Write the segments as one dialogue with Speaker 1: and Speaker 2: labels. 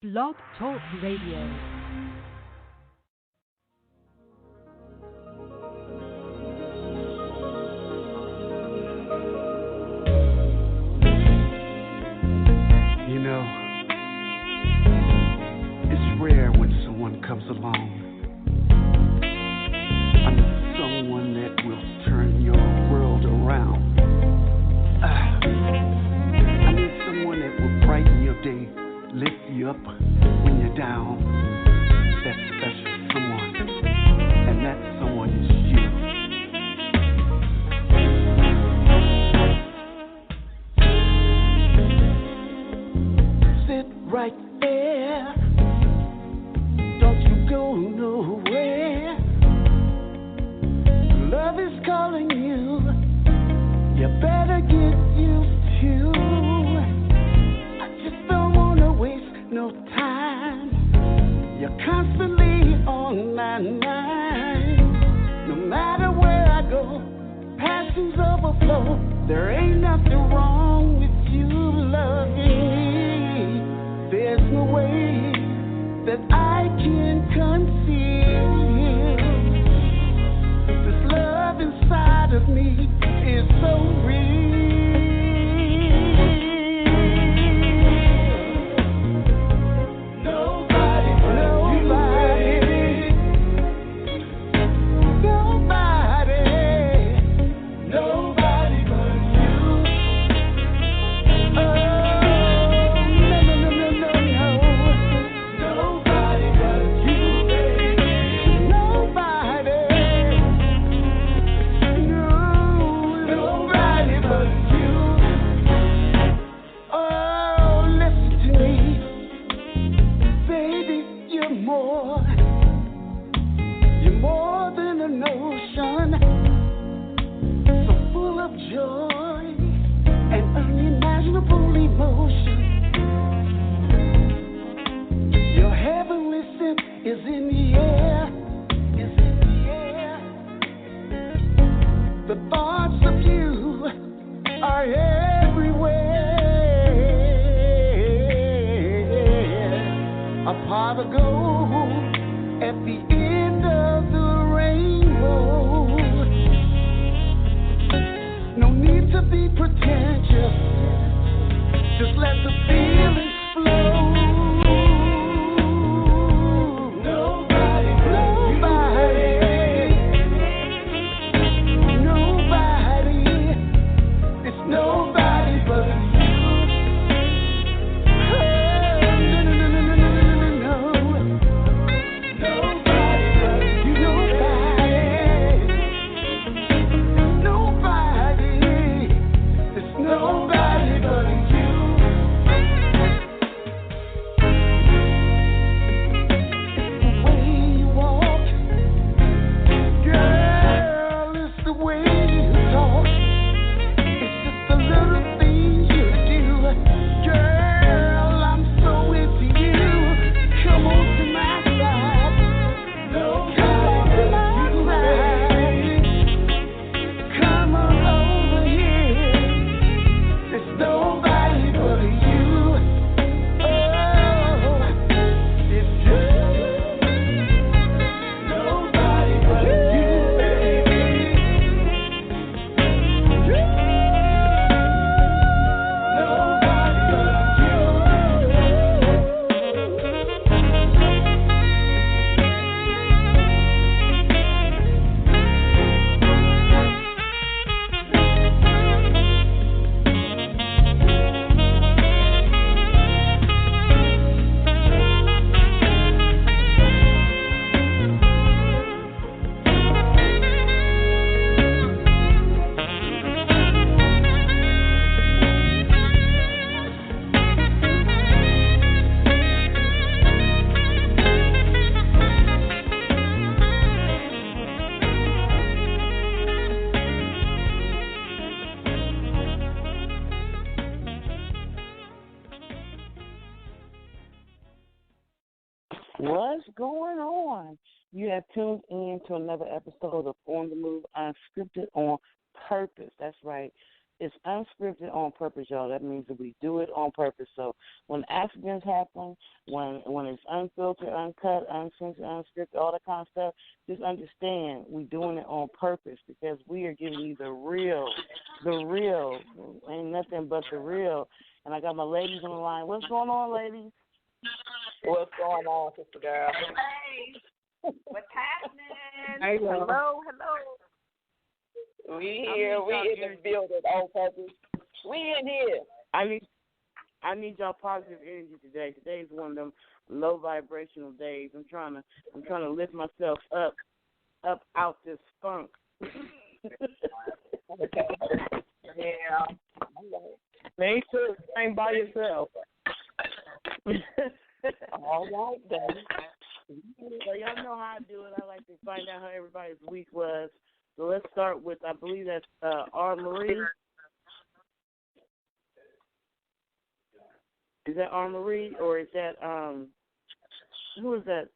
Speaker 1: Blog Talk Radio.
Speaker 2: You know, it's rare when someone comes along. I mean, someone that will turn your world around. I mean, someone that will brighten your day, lift you up when you're down. That special someone, and that someone is you. Sit right there. Don't you go nowhere. Love is calling you. You better get used to. I just don't wanna waste no time. You're constantly on my mind. No matter where I go, passions overflow. There ain't nothing wrong with you loving me. There's no way that I can conceal. This love inside of me is so real. Nobody but you, baby. Nobody but you. Oh, no, no, no, no, no, no. Nobody but you, baby. Nobody. No, nobody but you. Oh, listen to me, baby. You're more than an ocean, so full of joy and unimaginable emotion. Your heavenly scent is in the air, is in the air. The thoughts of you are everywhere. A pot of gold at the end of the rainbow. No need to be pretentious. Just let the feelings flow. Nobody but nobody. It's nobody but you. Oh, no, no, no, no, no, no, no, no. Nobody but you. Nobody. It's nobody but you. It's the way you walk, girl. It's the way you talk. It's just the little things you do, girl. I'm so into you. Come on to my side. Come on to my side. Come on over here. It's nobody but you. Oh, it's just nobody but you, baby. Nobody but you.
Speaker 3: What's going on? You have tuned in to another episode of On the Move Unscripted on Purpose. That's right. It's unscripted on purpose, y'all. That means that we do it on purpose. So when accidents happen, when it's unfiltered, uncut, uncensored, unscripted, all that kind of stuff, just understand we're doing it on purpose because we are giving you the real, ain't nothing but the real. And I got my ladies on the line. What's going on, ladies?
Speaker 4: What's going on, sister girl?
Speaker 5: Hey, what's happening?
Speaker 3: Hey,
Speaker 5: hello.
Speaker 4: We here. We in the building on purpose. We in here.
Speaker 3: I need y'all positive energy today. Today is one of them low vibrational days. I'm trying to lift myself up out this funk.
Speaker 4: Yeah.
Speaker 3: Make sure you ain't by yourself.
Speaker 4: All right, then.
Speaker 3: So y'all know how I do it. I like to find out how everybody's week was. So let's start with, I believe that's R. Marie. Is that R. Marie or is that who is that?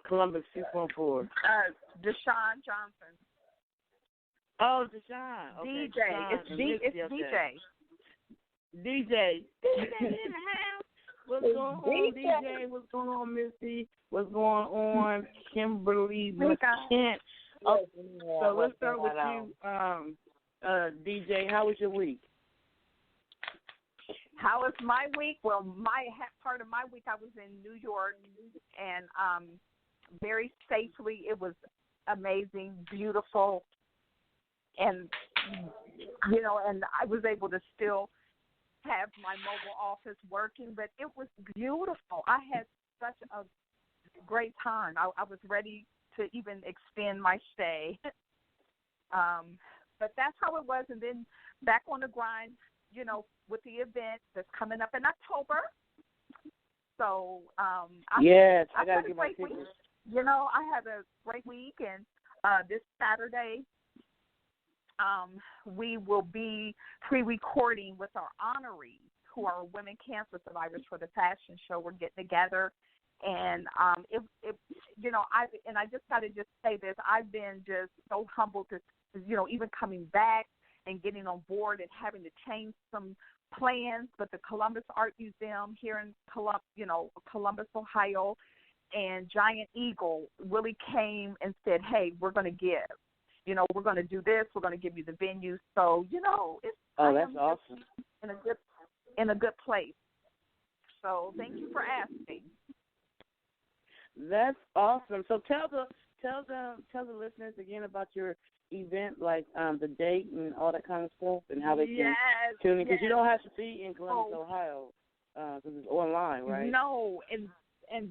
Speaker 3: Columbus 614.
Speaker 5: Dushon Johnson.
Speaker 3: Oh, Dushon. Okay.
Speaker 5: DJ. It's DJ.
Speaker 3: DJ in the house. What's going on, DJ? What's going on, Misty? What's going on, Kimberly McCant? Oh, so let's start with you, DJ. How was your week?
Speaker 5: How was my week? Well, part of my week I was in New York, and very safely. It was amazing, beautiful, and and I was able to still have my mobile office working, but it was beautiful. I had such a great time. I was ready to even extend my stay. But that's how it was. And then back on the grind, with the event that's coming up in October. So I
Speaker 3: got to get my tickets.
Speaker 5: I had a great week, and this Saturday we will be pre-recording with our honorees who are women cancer survivors for the fashion show. We're getting together. And I just got to just say this. I've been just so humbled to, even coming back and getting on board and having to change some plans. But the Columbus Art Museum here in Columbus, Ohio, and Giant Eagle really came and said, "Hey, we're going to give. We're going to do this. We're going to give you the venue." So,
Speaker 3: that's awesome.
Speaker 5: In a good place. So, thank you for asking.
Speaker 3: That's awesome. So tell the listeners again about your event, like the date and all that kind of stuff, and how they can tune in. Because you don't have to be in Columbus, Ohio, because it's online, right?
Speaker 5: No, and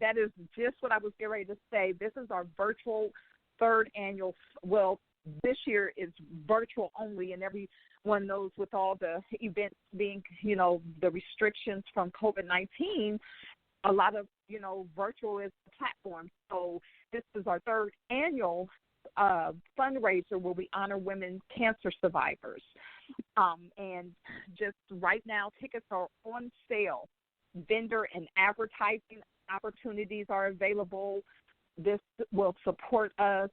Speaker 5: that is just what I was getting ready to say. This is our virtual third annual. Well, this year is virtual only, and everyone knows with all the events being, the restrictions from COVID-19. A lot of, virtual is the platform. So this is our third annual fundraiser where we honor women cancer survivors. And just right now, tickets are on sale. Vendor and advertising opportunities are available. This will support us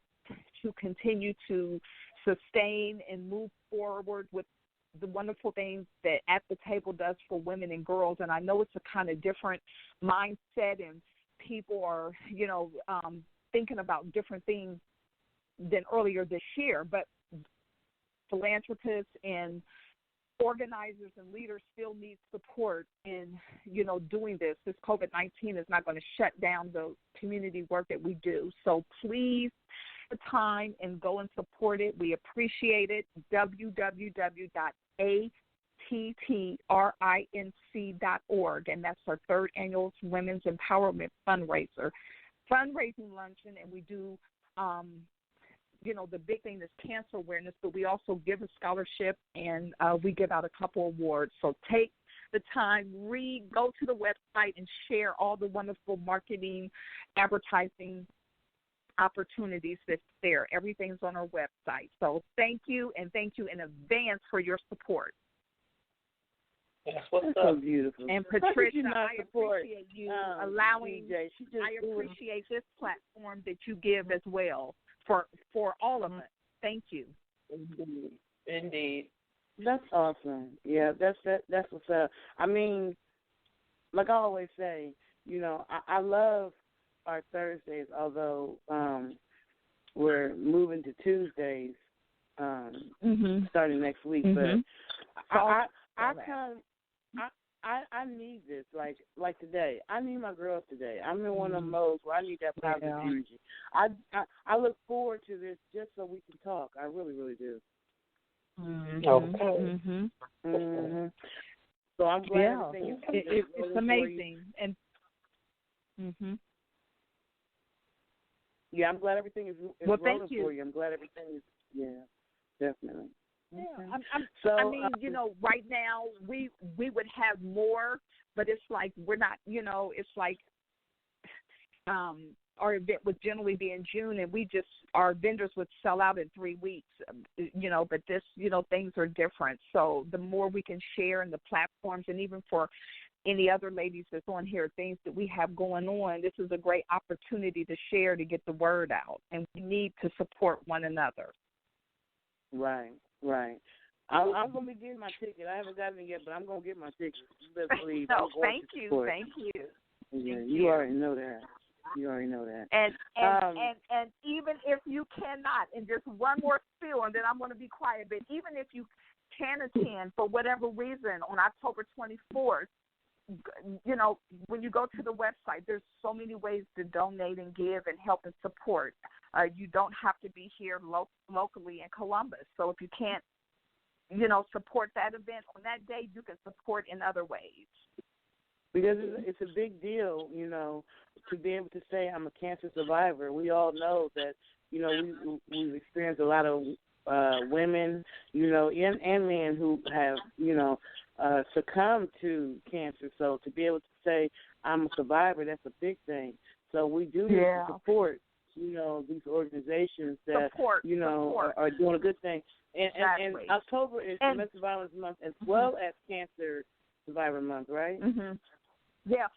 Speaker 5: to continue to sustain and move forward with the wonderful things that At the Table does for women and girls. And I know it's a kind of different mindset, and people are, thinking about different things than earlier this year. But philanthropists and organizers and leaders still need support in, doing this. This COVID-19 is not going to shut down the community work that we do. So please, the time and go and support it. We appreciate it. www.attrinc.org, and that's our third annual Women's Empowerment Fundraising luncheon. And we do, the big thing is cancer awareness, but we also give a scholarship, and we give out a couple awards. So take the time, go to the website and share all the wonderful marketing, advertising opportunities that's there. Everything's on our website. So thank you, and thank you in advance for your support.
Speaker 4: That's what's
Speaker 3: so beautiful.
Speaker 5: And Patricia, I appreciate you allowing. I appreciate this platform that you give as well for all of us. Thank you.
Speaker 4: Indeed.
Speaker 3: That's awesome. Yeah, that's what's up. I mean, like I always say, I love our Thursdays, although we're moving to Tuesdays starting next week. But I need this. Like today, I need my girls today. I'm in one of them modes where I need that positive energy. I look forward to this just so we can talk. I really, really do.
Speaker 4: Okay.
Speaker 3: So I'm glad everything is
Speaker 5: it's amazing. And
Speaker 3: yeah, I'm glad everything is
Speaker 5: well,
Speaker 3: rolling
Speaker 5: thank you.
Speaker 3: for you. I'm glad everything is definitely.
Speaker 5: Yeah, I mean, right now we would have more, but it's like we're not. It's like our event would generally be in June, and our vendors would sell out in 3 weeks. But this, things are different. So the more we can share in the platforms, and even for any other ladies that's on here, things that we have going on, this is a great opportunity to share, to get the word out, and we need to support one another.
Speaker 3: Right. I'm going to be getting my ticket. I haven't gotten it yet, but I'm going to get my ticket. You better believe.
Speaker 5: No, thank you.
Speaker 3: Yeah, you already know that.
Speaker 5: And even if you cannot, and just one more spiel, and then I'm going to be quiet, but even if you can attend for whatever reason on October 24th, when you go to the website, there's so many ways to donate and give and help and support. You don't have to be here locally in Columbus. So if you can't, support that event on that day, you can support in other ways.
Speaker 3: Because it's a big deal, to be able to say I'm a cancer survivor. We all know that, we've experienced a lot of women, and men who have, succumbed to cancer. So to be able to say I'm a survivor, that's a big thing. So we do need to support, these organizations that, are doing a good thing. And October is Domestic Violence Month as well as Cancer Survivor Month, right?
Speaker 5: Yeah,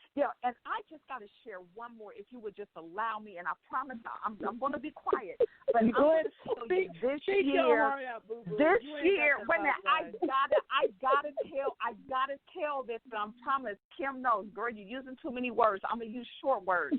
Speaker 5: and I just got to share one more, if you would just allow me, and I promise I'm going to be quiet. But I'm going to tell you this year, wait a minute, I gotta tell this, but I promise, Kim knows, girl, you're using too many words. I'm going to use short words.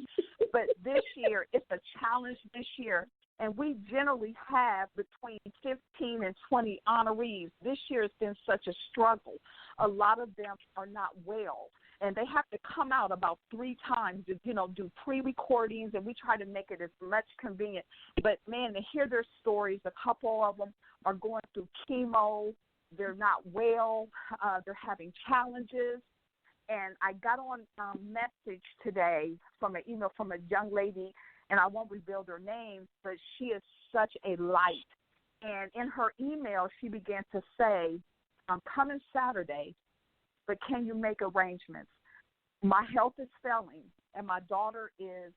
Speaker 5: But this year, it's a challenge this year, and we generally have between 15 and 20 honorees. This year has been such a struggle. A lot of them are not well. And they have to come out about 3 times to, do pre-recordings, and we try to make it as much convenient. But, man, to hear their stories, a couple of them are going through chemo. They're not well. They're having challenges. And I got on a message today from an email from a young lady, and I won't reveal her name, but she is such a light. And in her email, she began to say, I'm coming Saturday, but can you make arrangements? My health is failing, and my daughter is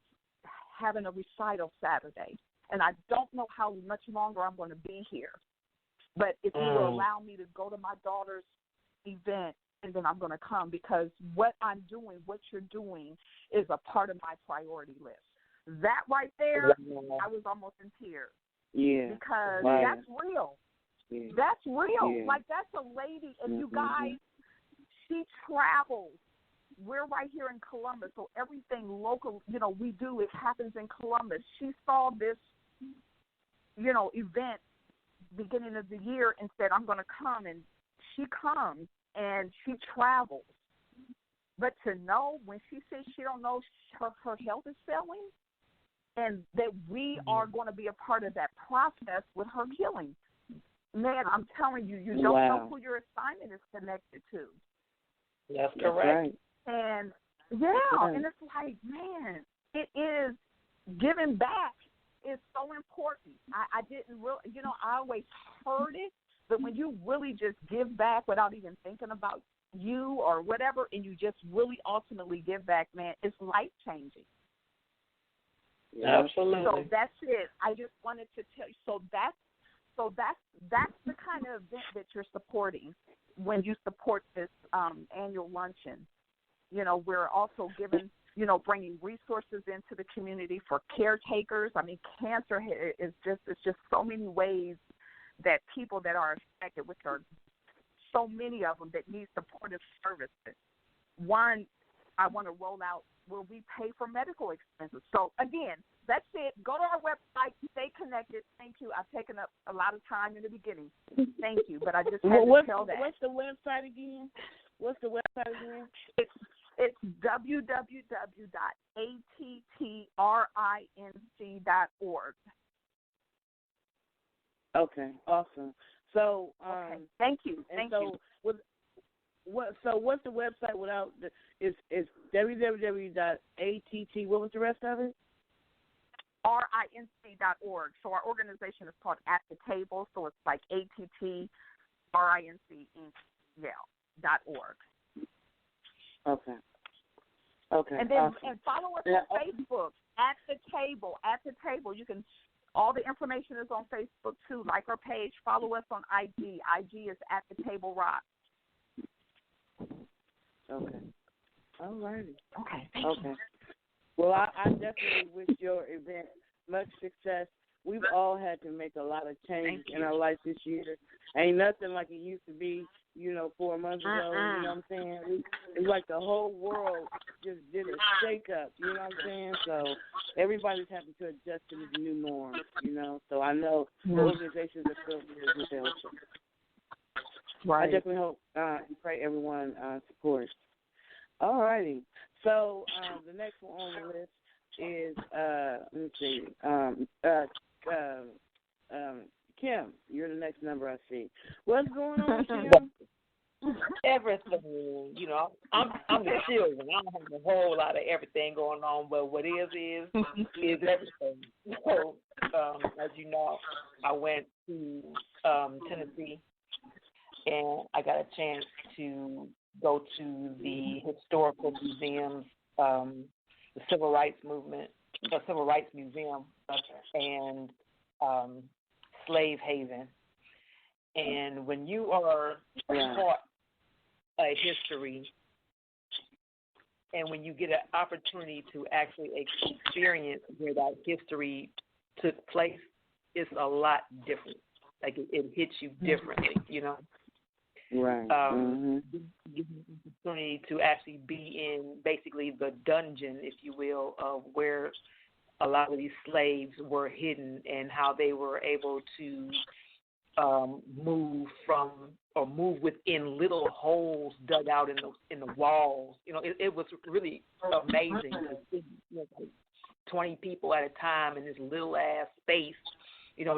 Speaker 5: having a recital Saturday, and I don't know how much longer I'm going to be here. But if you will allow me to go to my daughter's event, and then I'm going to come, because what I'm doing, what you're doing, is a part of my priority list. That right there, I was almost in tears.
Speaker 3: Yeah.
Speaker 5: Because that's real.
Speaker 3: Yeah.
Speaker 5: That's real.
Speaker 3: Yeah.
Speaker 5: Like, that's a lady, and you guys, she travels. We're right here in Columbus, so everything local, we do, it happens in Columbus. She saw this, event beginning of the year and said, I'm going to come, and she comes, and she travels. But to know, when she says she don't know her health is failing, and that we are going to be a part of that process with her healing, man, I'm telling you, you don't know who your assignment is connected to.
Speaker 4: That's correct.
Speaker 3: Right.
Speaker 5: And, and it's like, man, it is giving back is so important. I didn't really, I always heard it, but when you really just give back without even thinking about you or whatever, and you just really ultimately give back, man, it's life-changing.
Speaker 4: Absolutely.
Speaker 5: So that's it. I just wanted to tell you. So that's the kind of event that you're supporting when you support this annual luncheon. We're also giving, bringing resources into the community for caretakers. I mean, cancer is just so many ways that people that are affected, which are so many of them that need supportive services. One, I want to roll out where we pay for medical expenses. So, again, that's it. Go to our website. Stay connected. Thank you. I've taken up a lot of time in the beginning. Thank you. But I just had to tell that.
Speaker 3: What's the website again?
Speaker 5: It's www.attrinc.org.
Speaker 3: Okay, awesome. So,
Speaker 5: okay. Thank you.
Speaker 3: What's the website without the? It's www.att. What was the rest of it?
Speaker 5: RINC.org. So our organization is called At the Table. So it's like ATT RINC.org.
Speaker 3: Okay.
Speaker 5: And then
Speaker 3: awesome.
Speaker 5: and follow us on Facebook, At the Table. At the Table. You can. All the information is on Facebook too. Like our page. Follow us on IG. IG is At the Table Rock.
Speaker 3: Okay. All righty.
Speaker 5: Okay. Thank you.
Speaker 3: Well, I definitely wish your event much success. We've all had to make a lot of changes in our life this year. Ain't nothing like it used to be, 4 months ago. You know what I'm saying? It's like the whole world just did a shake-up. You know what I'm saying? So everybody's having to adjust to the new norm. So I know the organizations are still with their help.
Speaker 5: Right.
Speaker 3: I definitely hope and pray everyone supports. All righty. So the next one on the list is let me see. Kim, you're the next number I see. What's going on, Kim?
Speaker 4: Everything, I'm the children. I don't have a whole lot of everything going on, but what is everything. So, as you know, I went to Tennessee, and I got a chance to go to the historical museums, the Civil Rights Museum, and Slave Haven. And when you are taught a history, and when you get an opportunity to actually experience where that history took place, it's a lot different. Like it hits you differently,
Speaker 3: Right.
Speaker 4: Gives you the opportunity to actually be in basically the dungeon, if you will, of where a lot of these slaves were hidden and how they were able to move within little holes dug out in the walls. It was really amazing to see 20 people at a time in this little ass space,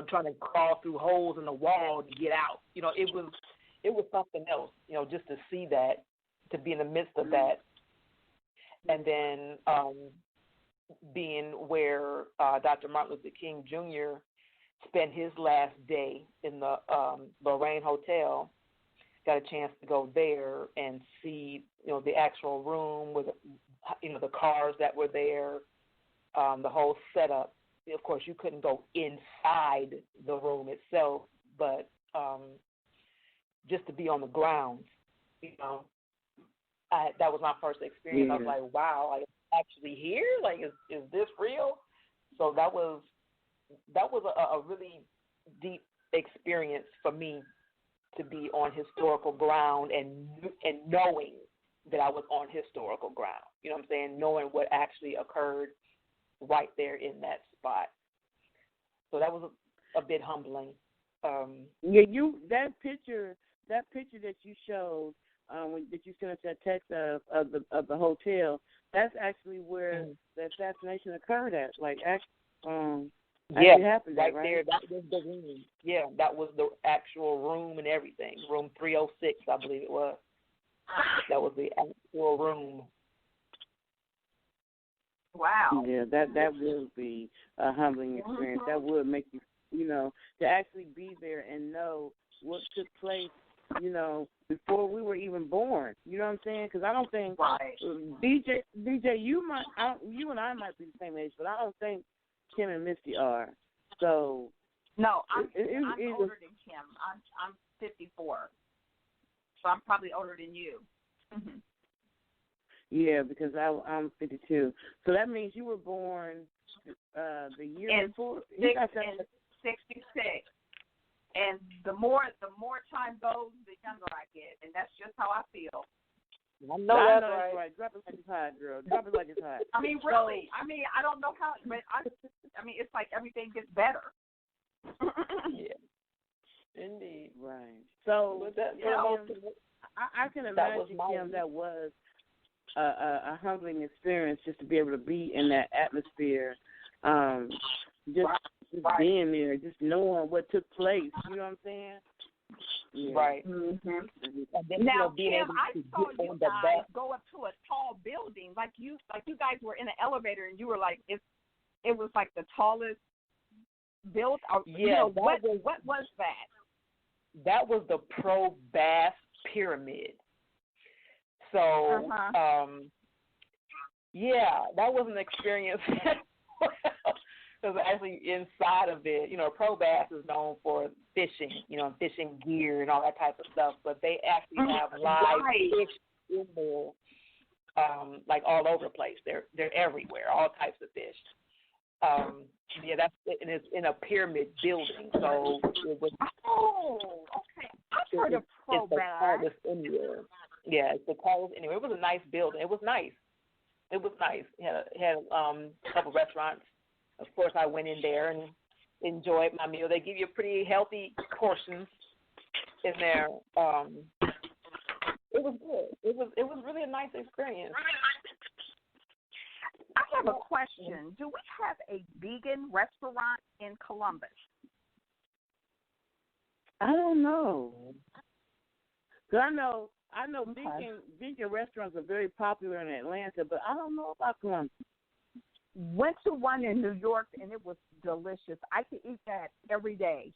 Speaker 4: trying to crawl through holes in the wall to get out. It was something else, just to see that, to be in the midst of that. And then being where Dr. Martin Luther King Jr. spent his last day in the Lorraine Hotel. Got a chance to go there and see, the actual room with, the cars that were there, the whole setup. Of course, you couldn't go inside the room itself, but just to be on the grounds, that was my first experience.
Speaker 3: Yeah.
Speaker 4: I was like, wow, like, actually here? Like, is this real? So that was a really deep experience for me to be on historical ground and knowing that I was on historical ground. You know what I'm saying? Knowing what actually occurred right there in that spot. So that was a bit humbling.
Speaker 3: That picture that you showed that you sent us that text of the hotel, that's actually where the assassination occurred at. Like, happened
Speaker 4: right
Speaker 3: right
Speaker 4: there. That was the room. Yeah, that was the actual room and everything. Room 306, I believe it was. That was the actual room.
Speaker 5: Wow.
Speaker 3: Yeah, that would be a humbling experience. That would make you, to actually be there and know what took place, before we were even born. You know what I'm saying? Because I don't think DJ, you and I might be the same age, but I don't think Kim and Misty are. So
Speaker 5: no, I'm older than Kim. I'm 54, so I'm probably older than you. Mm-hmm.
Speaker 3: Yeah, because I'm 52. So that means you were born the year before.
Speaker 5: 66. And the more time goes, the younger I get, and that's just how I feel.
Speaker 3: I know that's right. Drop it like it's hot, girl. Drop it like it's hot.
Speaker 5: I mean, really. I mean, I don't know how, but I mean, it's like everything gets better.
Speaker 4: Yeah. Indeed.
Speaker 3: Right. So, I can imagine, Kim, that was a humbling experience just to be able to be in that atmosphere, just being there, just knowing what took place. You know what I'm saying? Yeah.
Speaker 4: Right.
Speaker 5: Mm-hmm.
Speaker 4: Now,
Speaker 5: Kim, I saw you guys go up to a tall building, like you guys were in an elevator, and you were like, it was like the tallest built.
Speaker 4: Yeah.
Speaker 5: What was that?
Speaker 4: That was the Pro Bass Pyramid. So, that was an experience. Because actually inside of it, Pro Bass is known for fishing, fishing gear and all that type of stuff. But they actually have live fish in there, like all over the place. They're everywhere, all types of fish. That's and it's in a pyramid building. So it was.
Speaker 5: Oh, okay. I've heard of Pro Bass.
Speaker 4: It's the tallest anywhere. Yeah, it's the tallest anywhere. It was a nice building. It was nice. It had a couple restaurants. Of course, I went in there and enjoyed my meal. They give you pretty healthy portions in there. It was good. It was really a nice experience.
Speaker 5: I have a question. Do we have a vegan restaurant in Columbus?
Speaker 3: I don't know. 'Cause I know vegan restaurants are very popular in Atlanta, but I don't know about Columbus.
Speaker 5: Went to one in New York, and it was delicious. I could eat that every day.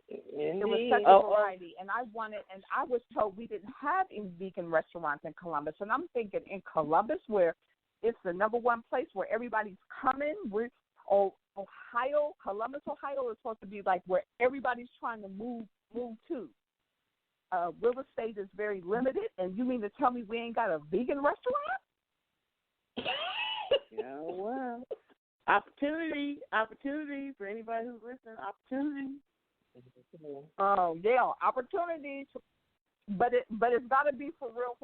Speaker 4: Indeed.
Speaker 5: It was such a variety, and I was told we didn't have any vegan restaurants in Columbus, and I'm thinking in Columbus, where it's the number one place where everybody's coming. Columbus, Ohio is supposed to be like where everybody's trying to move to. Real estate is very limited, and you mean to tell me we ain't got a vegan restaurant?
Speaker 3: Yeah, well, opportunity for anybody who's listening. Opportunity.
Speaker 5: Oh yeah, opportunities, but it's got to be for real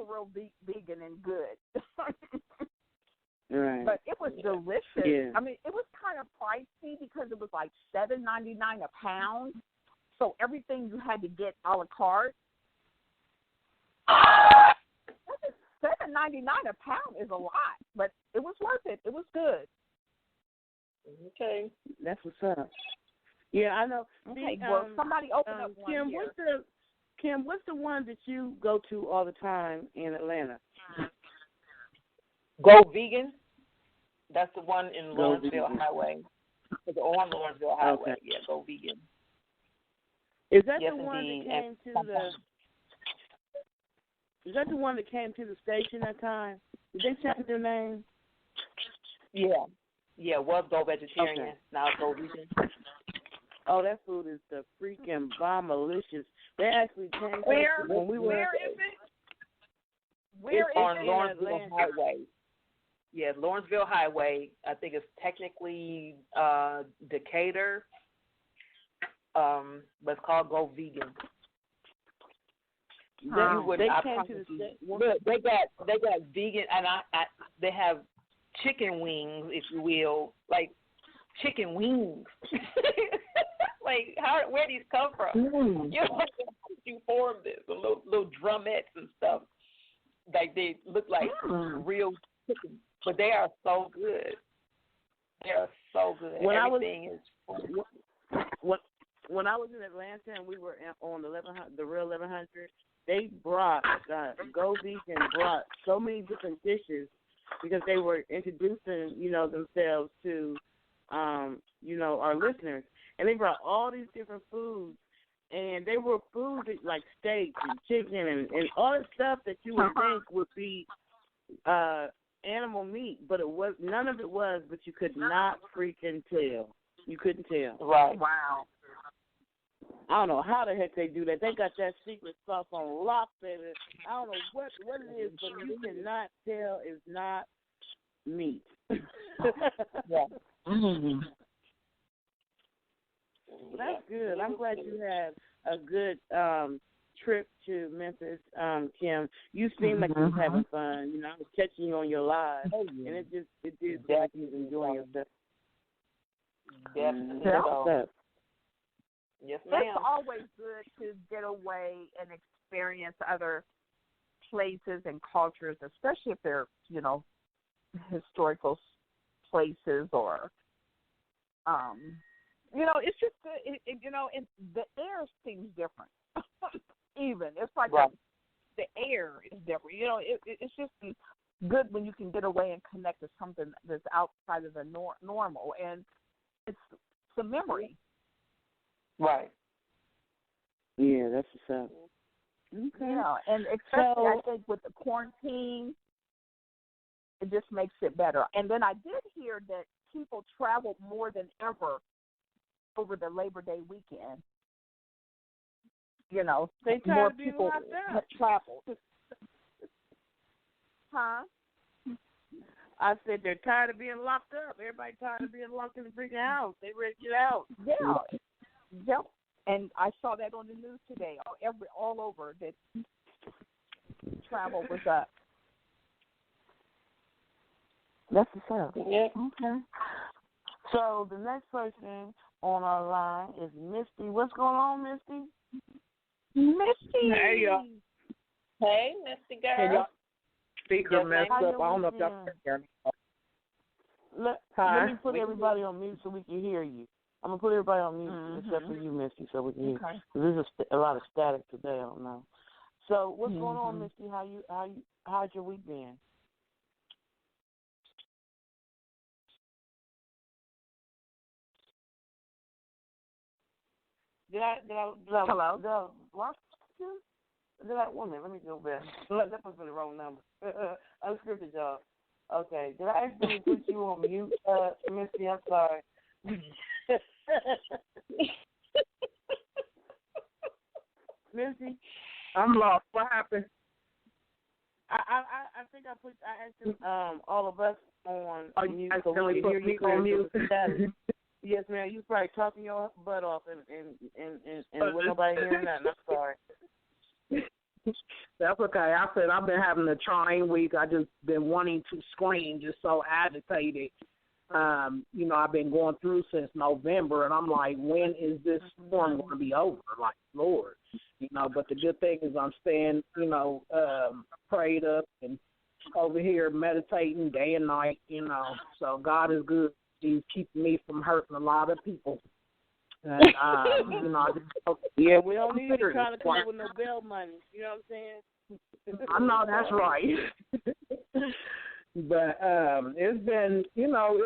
Speaker 5: vegan and good.
Speaker 3: Right.
Speaker 5: But it was delicious.
Speaker 3: Yeah.
Speaker 5: I mean, it was kind of pricey because it was like $7.99 a pound. So everything you had to get a la carte. $7.99 a pound is a lot, but it was worth it. It was good.
Speaker 4: Okay,
Speaker 3: that's what's up. Yeah, I know.
Speaker 5: Okay, well, somebody open up one
Speaker 3: Kim,
Speaker 5: here.
Speaker 3: What's the one that you go to all the time in Atlanta?
Speaker 4: Go Vegan. That's the one in Lawrenceville Highway. It's on Lawrenceville Highway.
Speaker 3: Okay.
Speaker 4: Yeah, Go Vegan.
Speaker 3: Is that
Speaker 4: yes,
Speaker 3: the one
Speaker 4: indeed.
Speaker 3: that came to the? Is that the one that came to the station that time? Did they change their name?
Speaker 4: Yeah. Yeah, it was Go Vegetarian.
Speaker 3: Okay.
Speaker 4: Now it's Go Vegan.
Speaker 3: Oh, that food is the freaking bomb-alicious. They actually changed
Speaker 5: Where
Speaker 3: it when we were.
Speaker 5: Where is it?
Speaker 4: It's on Lawrenceville Highway. Yeah, Lawrenceville Highway. I think it's technically Decatur, but it's called Go Vegan. They got vegan, and they have chicken wings, if you will, like chicken wings. Like, where these come from? You know, you form this, little drumettes and stuff. Like they look like real chicken, but they are so good. They are so good. When I was in
Speaker 3: Atlanta and we were on the Real 1100, they brought Go Vegan brought so many different dishes because they were introducing, themselves to, our listeners, and they brought all these different foods, and they were foods like steak and chicken and all the stuff that you would think would be animal meat, but it was none of it was. But you could not freaking tell. You couldn't tell.
Speaker 4: Right.
Speaker 5: Wow.
Speaker 3: I don't know how the heck they do that. They got that secret sauce on lock, baby. I don't know what it is, but you cannot tell it's not meat.
Speaker 4: Yeah. Mm-hmm.
Speaker 3: That's good. I'm glad you had a good trip to Memphis, Kim. You seem like you was having fun. You know, I was catching you on your live, and it did seem like you was enjoying yourself.
Speaker 4: Definitely. Yes, ma'am.
Speaker 5: It's always good to get away and experience other places and cultures, especially if they're, you know, historical places or, you know, it's just good. You know, the air seems different. Even it's like the air is different. You know, it's just good when you can get away and connect to something that's outside of the normal, and it's a memory.
Speaker 4: Right.
Speaker 3: Yeah, that's what's up. Okay.
Speaker 5: Yeah, and especially I think with the quarantine, it just makes it better. And then I did hear that people traveled more than ever over the Labor Day weekend. You know, more people have traveled. Huh?
Speaker 3: I said they're tired of being locked up. Everybody tired of being locked in the freaking house. They ready to get out.
Speaker 5: Yeah. Yep. And I saw that on the news today, all over, that travel was up.
Speaker 3: That's what's up.
Speaker 4: Yep.
Speaker 3: Okay. So the next person on our line is Misty. What's going on, Misty?
Speaker 5: Misty.
Speaker 6: Hey, y'all.
Speaker 4: Hey, Misty girl.
Speaker 6: Hey, y'all. Speaker messed up. I don't know if y'all can hear me.
Speaker 3: Let me put everybody on mute so we can hear you. I'm going to put everybody on mute except for you, Misty, so we can hear you.
Speaker 5: Okay.
Speaker 3: There's a lot of static today. I don't know. So what's going on, Misty? How's your week been? Did I
Speaker 5: Hello?
Speaker 3: One minute, let me go back. That was the wrong number. Unscripted, y'all. Okay. Did I actually put you on mute, Misty? I'm sorry. Misty?
Speaker 6: I'm lost. What happened?
Speaker 3: I think I asked all of us on mute so we can hear you
Speaker 6: on mute.
Speaker 3: Yes, ma'am. You probably talking your butt off and with nobody hearing that. I'm sorry.
Speaker 6: That's okay. I said I've been having a trying week. I just been wanting to scream, just so agitated. You know, I've been going through since November, and I'm like, when is this storm going to be over? Like, Lord, you know. But the good thing is I'm staying, you know, prayed up and over here meditating day and night, you know. So God is good. He's keeping me from hurting a lot of people. And, you know,
Speaker 3: yeah, we don't need you trying to come up with no bail money. You know what I'm saying?
Speaker 6: I know that's right. But it's been, you know,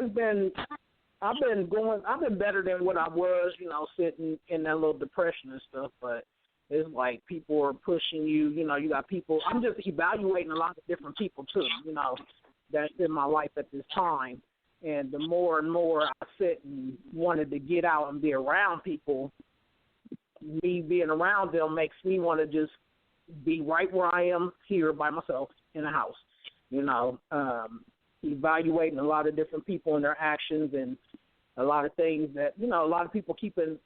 Speaker 6: I've been better than what I was, you know, sitting in that little depression and stuff. But it's like people are pushing you, you know, you got people. I'm just evaluating a lot of different people too, you know, that's in my life at this time. And the more and more I sit and wanted to get out and be around people, me being around them makes me want to just be right where I am here by myself in the house. You know, evaluating a lot of different people and their actions and a lot of things that, you know, a lot of people keeping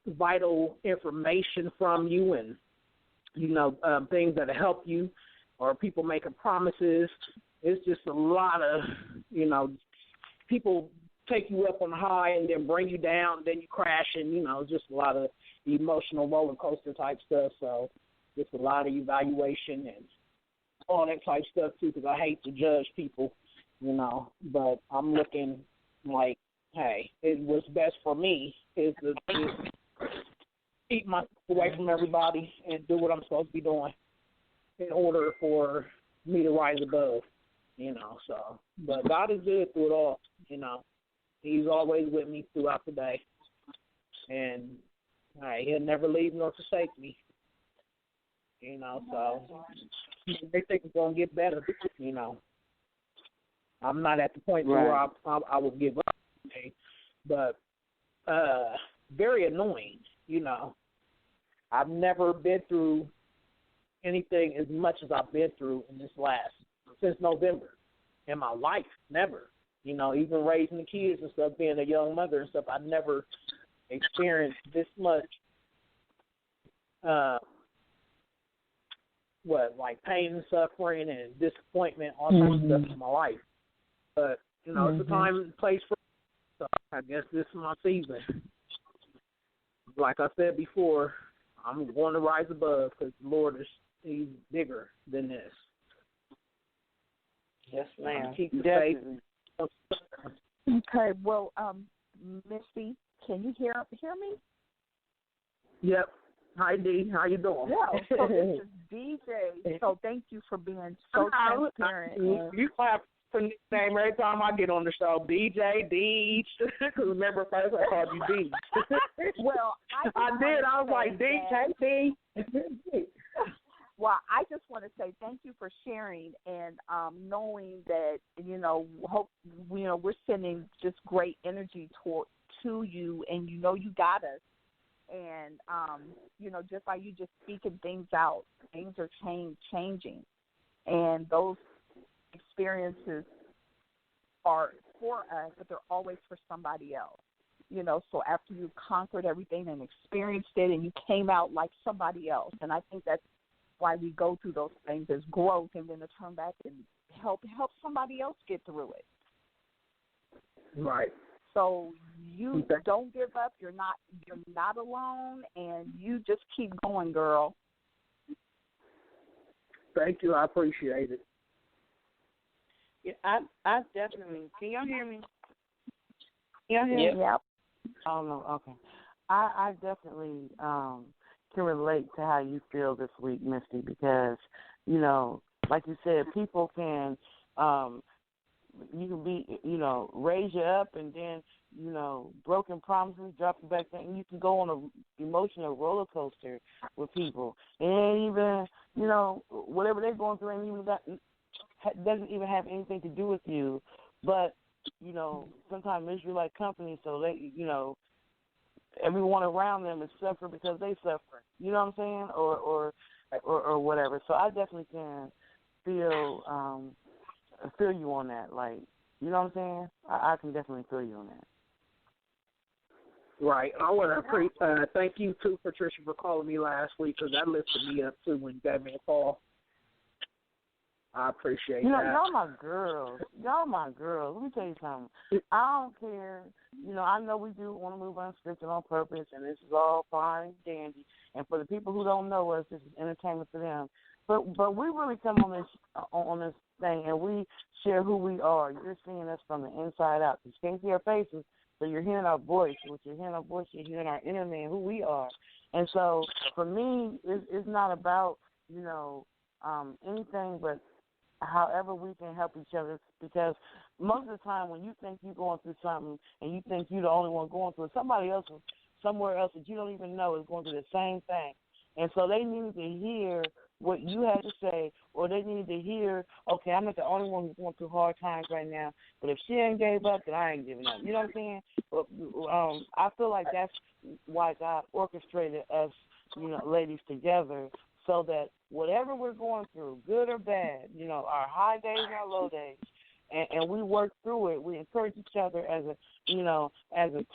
Speaker 6: vital information from you and, you know, things that help you or people making promises. It's just a lot of, you know, people take you up on high and then bring you down, then you crash, and, you know, just a lot of emotional roller coaster type stuff. So just a lot of evaluation and all that type stuff, too, because I hate to judge people, you know. But I'm looking like, hey, what's best for me is to keep myself away from everybody and do what I'm supposed to be doing in order for me to rise above, you know. So, but God is good through it all, you know. He's always with me throughout the day. And he'll never leave nor forsake me. You know, so everything's going to get better, you know. I'm not at the point where I will give up, okay? But very annoying, you know. I've never been through anything as much as I've been through in this since November in my life, never. You know, even raising the kids and stuff, being a young mother and stuff, I never experienced this much, like pain and suffering and disappointment, all kinds of stuff in my life. But, you know, it's a time and place for so I guess this is my season. Like I said before, I'm going to rise above because the Lord he's bigger than this.
Speaker 3: Yes, ma'am.
Speaker 6: Keep the faith.
Speaker 5: Okay, well, Misty, can you hear me?
Speaker 6: Yep. Hi, Dee. How you doing?
Speaker 5: Yeah, so this is DJ. So thank you for being so transparent.
Speaker 6: You clap for the name every time I get on the show. DJ, D. Because remember, first I called you D.
Speaker 5: Well,
Speaker 6: I did. I was like, D, D.
Speaker 5: Well, I just want to say thank you for sharing and knowing that, you know, we're sending just great energy to you, and you know you got us. And, you know, just like you just speaking things out, things are changing. And those experiences are for us, but they're always for somebody else. You know, so after you conquered everything and experienced it and you came out like somebody else. And I think that's why we go through those things as growth, and then to turn back and help somebody else get through it.
Speaker 6: Right.
Speaker 5: So you don't give up. You're not alone, and you just keep going, girl.
Speaker 6: Thank you. I appreciate it.
Speaker 3: Yeah, I definitely. Can y'all hear me? Y'all hear me?
Speaker 5: Yep.
Speaker 3: Oh no. Okay. I definitely can relate to how you feel this week, Misty, because you know, like you said, people can. You can be, you know, raise you up and then, you know, broken promises, drop you back down. You can go on an emotional roller coaster with people. It ain't even, you know, whatever they're going through doesn't even have anything to do with you. But, you know, sometimes misery like company, so they, you know, everyone around them is suffering because they suffer. You know what I'm saying? Or whatever. So I definitely can feel you on that, like, you know what I'm saying? I can definitely feel you on that.
Speaker 6: Right. I want to thank you, too, Patricia, for calling me last week, because that lifted me up, too, when you gave me a call. I appreciate that.
Speaker 3: Y'all my girls. Let me tell you something. I don't care. You know, I know we do want to move Unscripted on purpose, and this is all fine and dandy. And for the people who don't know us, this is entertainment for them. But we really come on this thing, and we share who we are. You're seeing us from the inside out. You can't see our faces, so you're hearing our voice. With you're hearing our voice, you're hearing our inner man, who we are. And so for me, it's not about, you know, anything but however we can help each other, because most of the time when you think you're going through something and you think you're the only one going through it, somebody else somewhere else that you don't even know is going through the same thing. And so they need to hear what you had to say, or they need to hear, okay, I'm not the only one who's going through hard times right now, but if she ain't gave up, then I ain't giving up. You know what I'm saying? But, I feel like that's why God orchestrated us, you know, ladies together, so that whatever we're going through, good or bad, you know, our high days and our low days, and we work through it. We encourage each other as a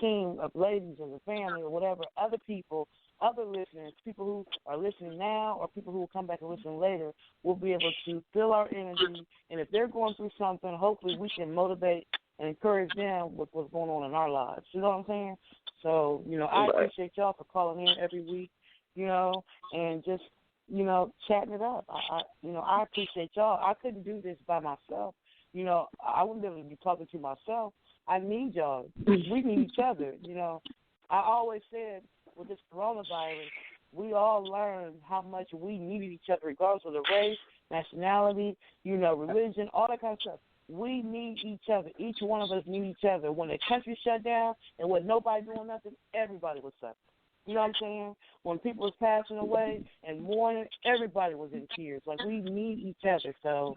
Speaker 3: team of ladies, as a family, or whatever. Other people, other listeners, people who are listening now or people who will come back and listen later, will be able to feel our energy. And if they're going through something, hopefully we can motivate and encourage them with what's going on in our lives. You know what I'm saying? So, you know, I appreciate y'all for calling in every week, you know, and just, you know, chatting it up. I appreciate y'all. I couldn't do this by myself. You know, I wouldn't be able to be talking to myself. I need y'all. We need each other. You know, I always said with this coronavirus, we all learned how much we needed each other, regardless of the race, nationality, you know, religion, all that kind of stuff. We need each other. Each one of us need each other. When the country shut down and with nobody doing nothing, everybody was suffering. You know what I'm saying? When people was passing away and mourning, everybody was in tears. Like, we need each other. So,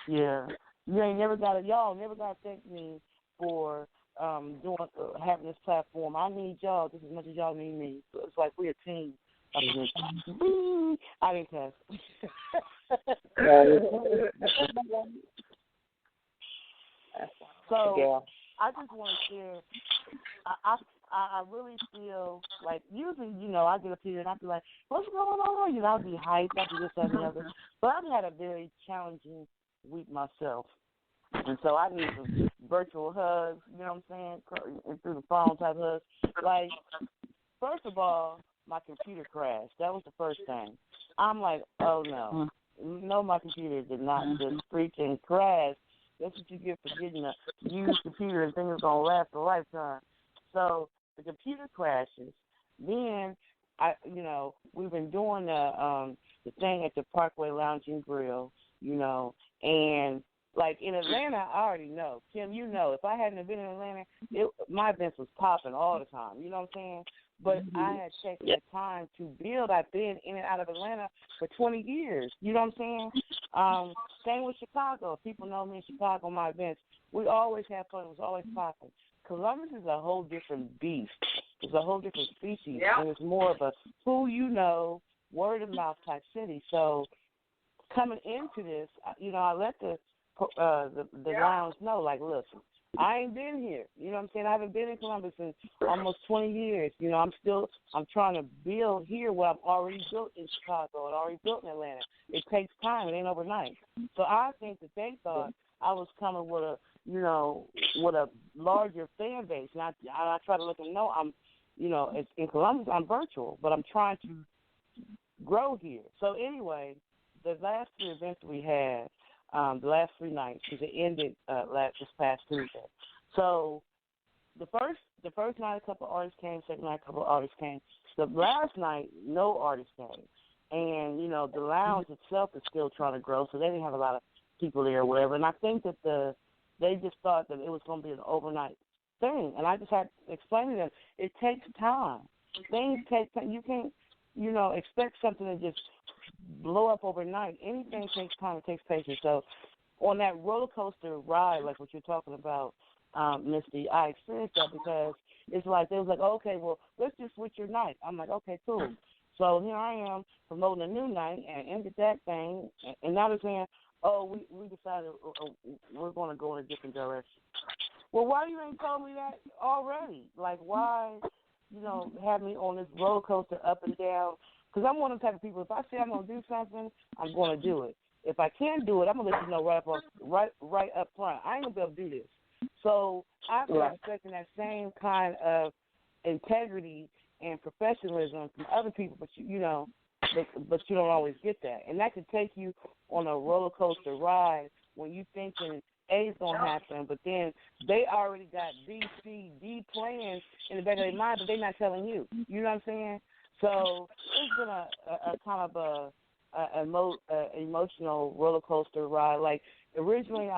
Speaker 3: yeah. Y'all never got to thank me for having this platform. I need y'all just as much as y'all need me. So it's like we're a team. I didn't test. So I just want to share. I really feel like usually, I get up here and I'd be like, what's going on? I'll be hyped, I'll be this, that, and the other. But I've had a very challenging week myself. And so I need some virtual hugs, you know what I'm saying, and through the phone type hugs. Like, first of all, my computer crashed. That was the first thing. I'm like, oh, no. No, my computer did not just freaking crash. That's what you get for getting a used computer and think it's going to last a lifetime. So the computer crashes. Then, we've been doing the thing at the Parkway Lounge and Grill, and like in Atlanta, I already know. Kim, if I hadn't been in Atlanta, my events was popping all the time. You know what I'm saying? But I had taken the time to build. I've been in and out of Atlanta for 20 years. You know what I'm saying? Same with Chicago. People know me in Chicago, my events. We always have fun. It was always popping. Columbus is a whole different beast. It's a whole different species. Yeah. And it's more of a who you know, word of mouth type city. So coming into this, I let the lounge know, like, listen, I ain't been here. You know what I'm saying? I haven't been in Columbus in almost 20 years. I'm trying to build here what I've already built in Chicago and already built in Atlanta. It takes time. It ain't overnight. So I think that they thought I was coming with a larger fan base. And I try to let them know in Columbus I'm virtual, but I'm trying to grow here. So anyway, the last 3 events we had, the last 3 nights, because it ended this past Tuesday. So the first night, a couple of artists came. Second night, a couple of artists came. The last night, no artists came. And, the lounge itself is still trying to grow, so they didn't have a lot of people there or whatever. And I think that they just thought that it was going to be an overnight thing. And I just had to explain to them, it takes time. Things take time. You can't, expect something to just blow up overnight. Anything takes time. It takes patience. So on that roller coaster ride, like what you're talking about, Misty, I experienced that because it's like they was like, okay, well, let's just switch your night. I'm like, okay, cool. So here I am promoting a new night and ended that thing, and now they're saying, oh, we decided we're going to go in a different direction. Well, why you ain't told me that already? Like, why, have me on this roller coaster up and down? Because I'm one of the type of people, if I say I'm going to do something, I'm going to do it. If I can't do it, I'm going to let you know right up front. I ain't going to be able to do this. So I've been expecting that same kind of integrity and professionalism from other people, but you don't always get that. And that can take you on a roller coaster ride when you thinking A's going to happen, but then they already got B, C, D plans in the back of their mind, but they're not telling you. You know what I'm saying? So it's been a kind of emotional roller coaster ride. Like originally,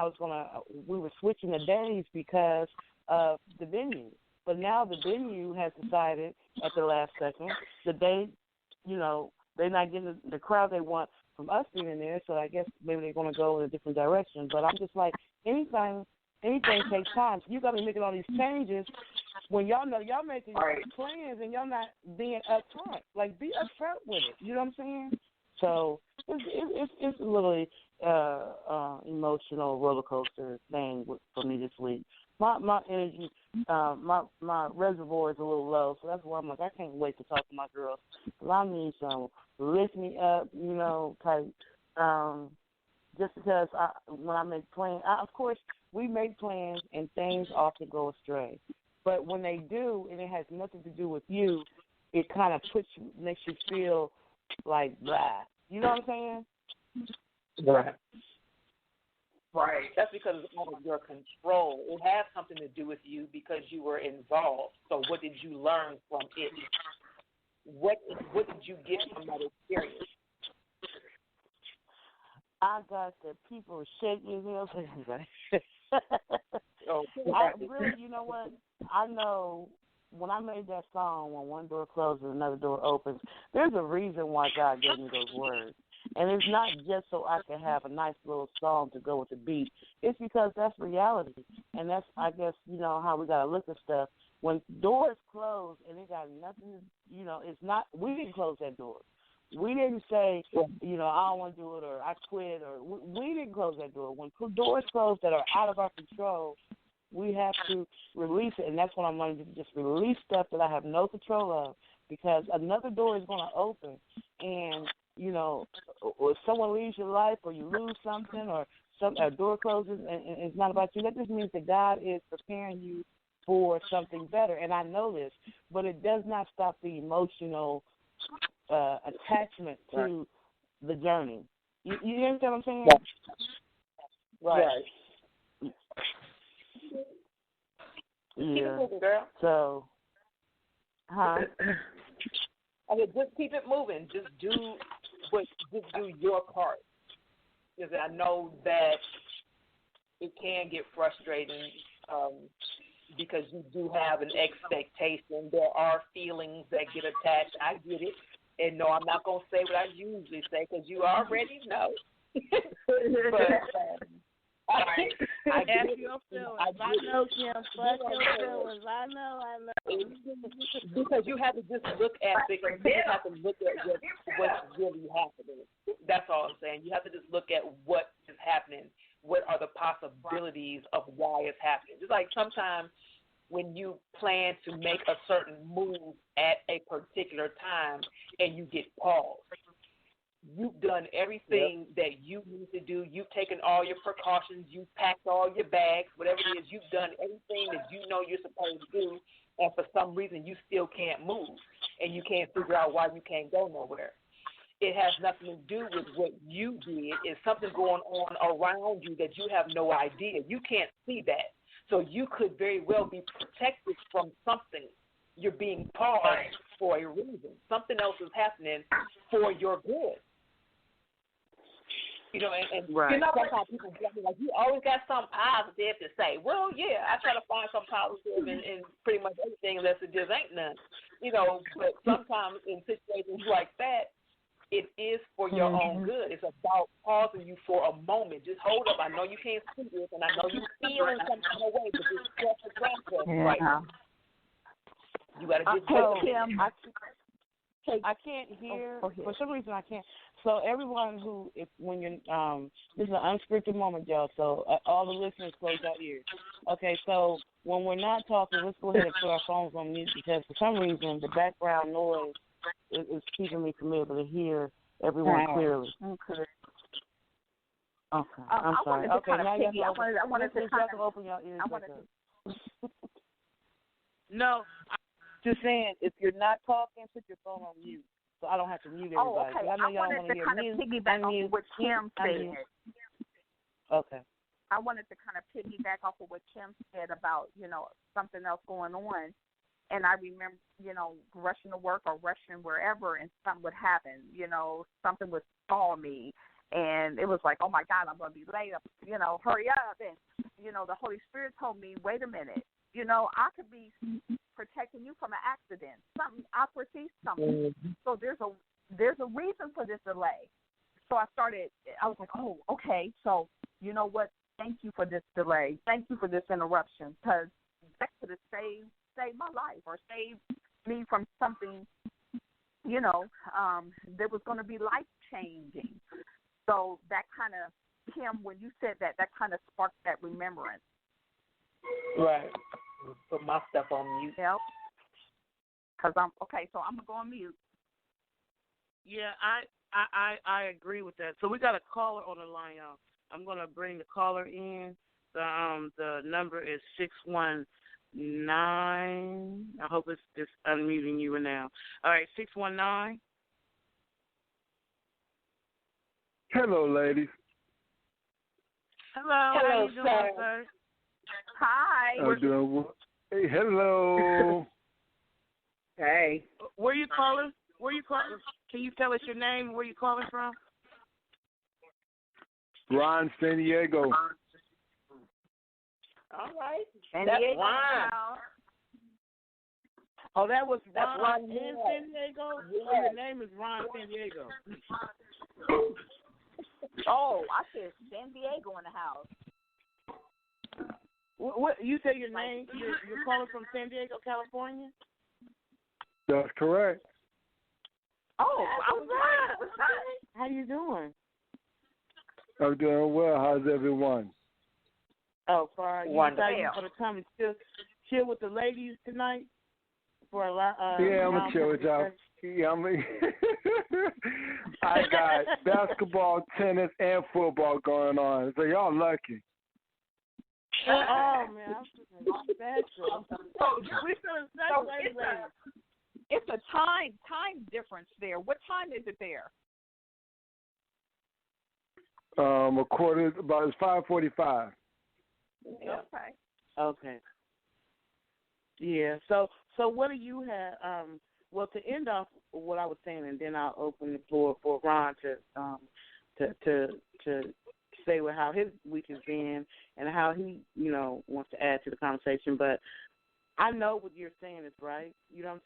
Speaker 3: we were switching the days because of the venue, but now the venue has decided at the last second that they're not getting the crowd they want from us being in there. So I guess maybe they're going to go in a different direction. But I'm just like, anything takes time. So you got to be making all these changes when y'all know y'all making plans and y'all not being upfront. Like, be upfront with it. You know what I'm saying? So it's a little emotional roller coaster thing for me this week. My energy, my reservoir is a little low, so that's why I'm like, I can't wait to talk to my girls. I need some lift me up, type. Just because when I make plans, of course we make plans and things often go astray. But when they do, and it has nothing to do with you, it kind of makes you feel like blah. You know what I'm saying?
Speaker 6: Right.
Speaker 4: Right. That's because it's out of your control. It has something to do with you because you were involved. So what did you learn from it? What did you get from that experience?
Speaker 3: I got that people shake your heels. I really, you know what? I know when I made that song, when one door closes, another door opens, there's a reason why God gave me those words. And it's not just so I can have a nice little song to go with the beat. It's because that's reality. And that's, I guess, how we got to look at stuff. When doors close and it got nothing, it's not, we didn't close that door. We didn't say, I don't want to do it or I quit or we didn't close that door. When doors close that are out of our control, We have to release it, and that's what I'm learning, to just release stuff that I have no control of, because another door is going to open, and, you know, or someone leaves your life, or you lose something, or a door closes, and it's not about you. That just means that God is preparing you for something better, and I know this, but it does not stop the emotional attachment to the journey. You understand what I'm saying?
Speaker 4: Right.
Speaker 3: Yeah.
Speaker 4: Keep it moving, girl.
Speaker 3: So,
Speaker 4: I mean, just keep it moving. Just do your part. Because I know that it can get frustrating because you do have an expectation. There are feelings that get attached. I get it. And no, I'm not going to say what I usually say because you already know. But I get your feelings. I know, Kim. Fuck your feelings. I know. Because you have to just look at it. You just have to look at what's really happening. That's all I'm saying. You have to just look at what is happening. What are the possibilities of why it's happening? Just like sometimes when you plan to make a certain move at a particular time and you get paused. You've done everything that you need to do. You've taken all your precautions. You've packed all your bags, whatever it is. You've done everything that you know you're supposed to do, and for some reason you still can't move, and you can't figure out why you can't go nowhere. It has nothing to do with what you did. It's something going on around you that you have no idea. You can't see that. So you could very well be protected from something. You're being paused for a reason. Something else is happening for your good. You know, and you know, sometimes people get me like, you always got something positive to say. Well, yeah, I try to find something positive in pretty much everything unless it just ain't none. You know, but sometimes in situations like that, it is for your own good. It's about pausing you for a moment. Just hold up. I know you can't see this, and I know you're feeling some kind of way, but just trust the process right now. You got to just
Speaker 3: I can't hear. For some reason, I can't. So everyone who, when you're, this is an unscripted moment, y'all. So all the listeners, close your ears. Okay. So when we're not talking, let's go ahead and put our phones on mute because for some reason the background noise is keeping me from able to hear everyone clearly. Okay. I'm sorry. Okay. Now I wanted to kind of open your ears. No. Just saying, if you're not talking, put your phone on mute, so I don't have to mute everybody.
Speaker 5: Oh, okay.
Speaker 3: I know y'all
Speaker 5: wanted
Speaker 3: want to hear
Speaker 5: kind
Speaker 3: me.
Speaker 5: of piggyback off what Kim said.
Speaker 3: Okay.
Speaker 5: I wanted to kind of piggyback off of what Kim said about, you know, something else going on. And I remember, you know, rushing to work or rushing wherever, and something would happen. You know, something would stall me. And it was like, oh, my God, I'm going to be late. You know, hurry up. And, you know, the Holy Spirit told me, wait a minute. You know, I could be protecting you from an accident. I foresee something. So there's a reason for this delay. So I was like, oh, okay. So you know what? Thank you for this delay. Thank you for this interruption, because that could have saved my life or saved me from something, you know, that was going to be life-changing. So that kind of, Kim, when you said that kind of sparked that remembrance.
Speaker 4: Right. Put my stuff on mute.
Speaker 5: Yep. Because so I'm going to go on mute.
Speaker 3: Yeah, I agree with that. So we got a caller on the line, y'all. I'm going to bring the caller in. The number is 619. I hope it's unmuting you now. All right, 619.
Speaker 7: Hello, ladies.
Speaker 3: Hello. How you doing, sir?
Speaker 5: Hi.
Speaker 7: I'm doing well. Hey, hello.
Speaker 5: Hey.
Speaker 3: Where you calling? Can you tell us your name? Where you calling from?
Speaker 7: Ron, San Diego.
Speaker 4: All right.
Speaker 5: San
Speaker 4: That's
Speaker 5: Diego.
Speaker 4: Ron.
Speaker 3: Oh, that was
Speaker 4: Ron
Speaker 3: in San Diego?
Speaker 4: Yeah.
Speaker 3: Oh, your name is Ron San Diego.
Speaker 5: Oh, I said San Diego in the house.
Speaker 3: What you say your name? You're calling from San Diego, California?
Speaker 7: That's correct.
Speaker 5: Oh, I was right.
Speaker 3: How you doing?
Speaker 7: I'm doing well. How's everyone?
Speaker 3: Oh, for you
Speaker 4: Wonderful.
Speaker 3: decided you going to come and chill with the ladies tonight for a lot.
Speaker 7: Yeah, I'm gonna chill with y'all. Yeah, I got basketball, tennis, and football going on, so y'all lucky.
Speaker 3: Oh man, I'm special. We feeling special,
Speaker 5: it's a time difference there. What time is it there?
Speaker 7: About 5:45.
Speaker 5: Yeah.
Speaker 3: Okay. Yeah. So what do you have? Well, to end off what I was saying, and then I'll open the floor for Ron to say how his week has been and how he wants to add to the conversation. But I know what you're saying is right. You know what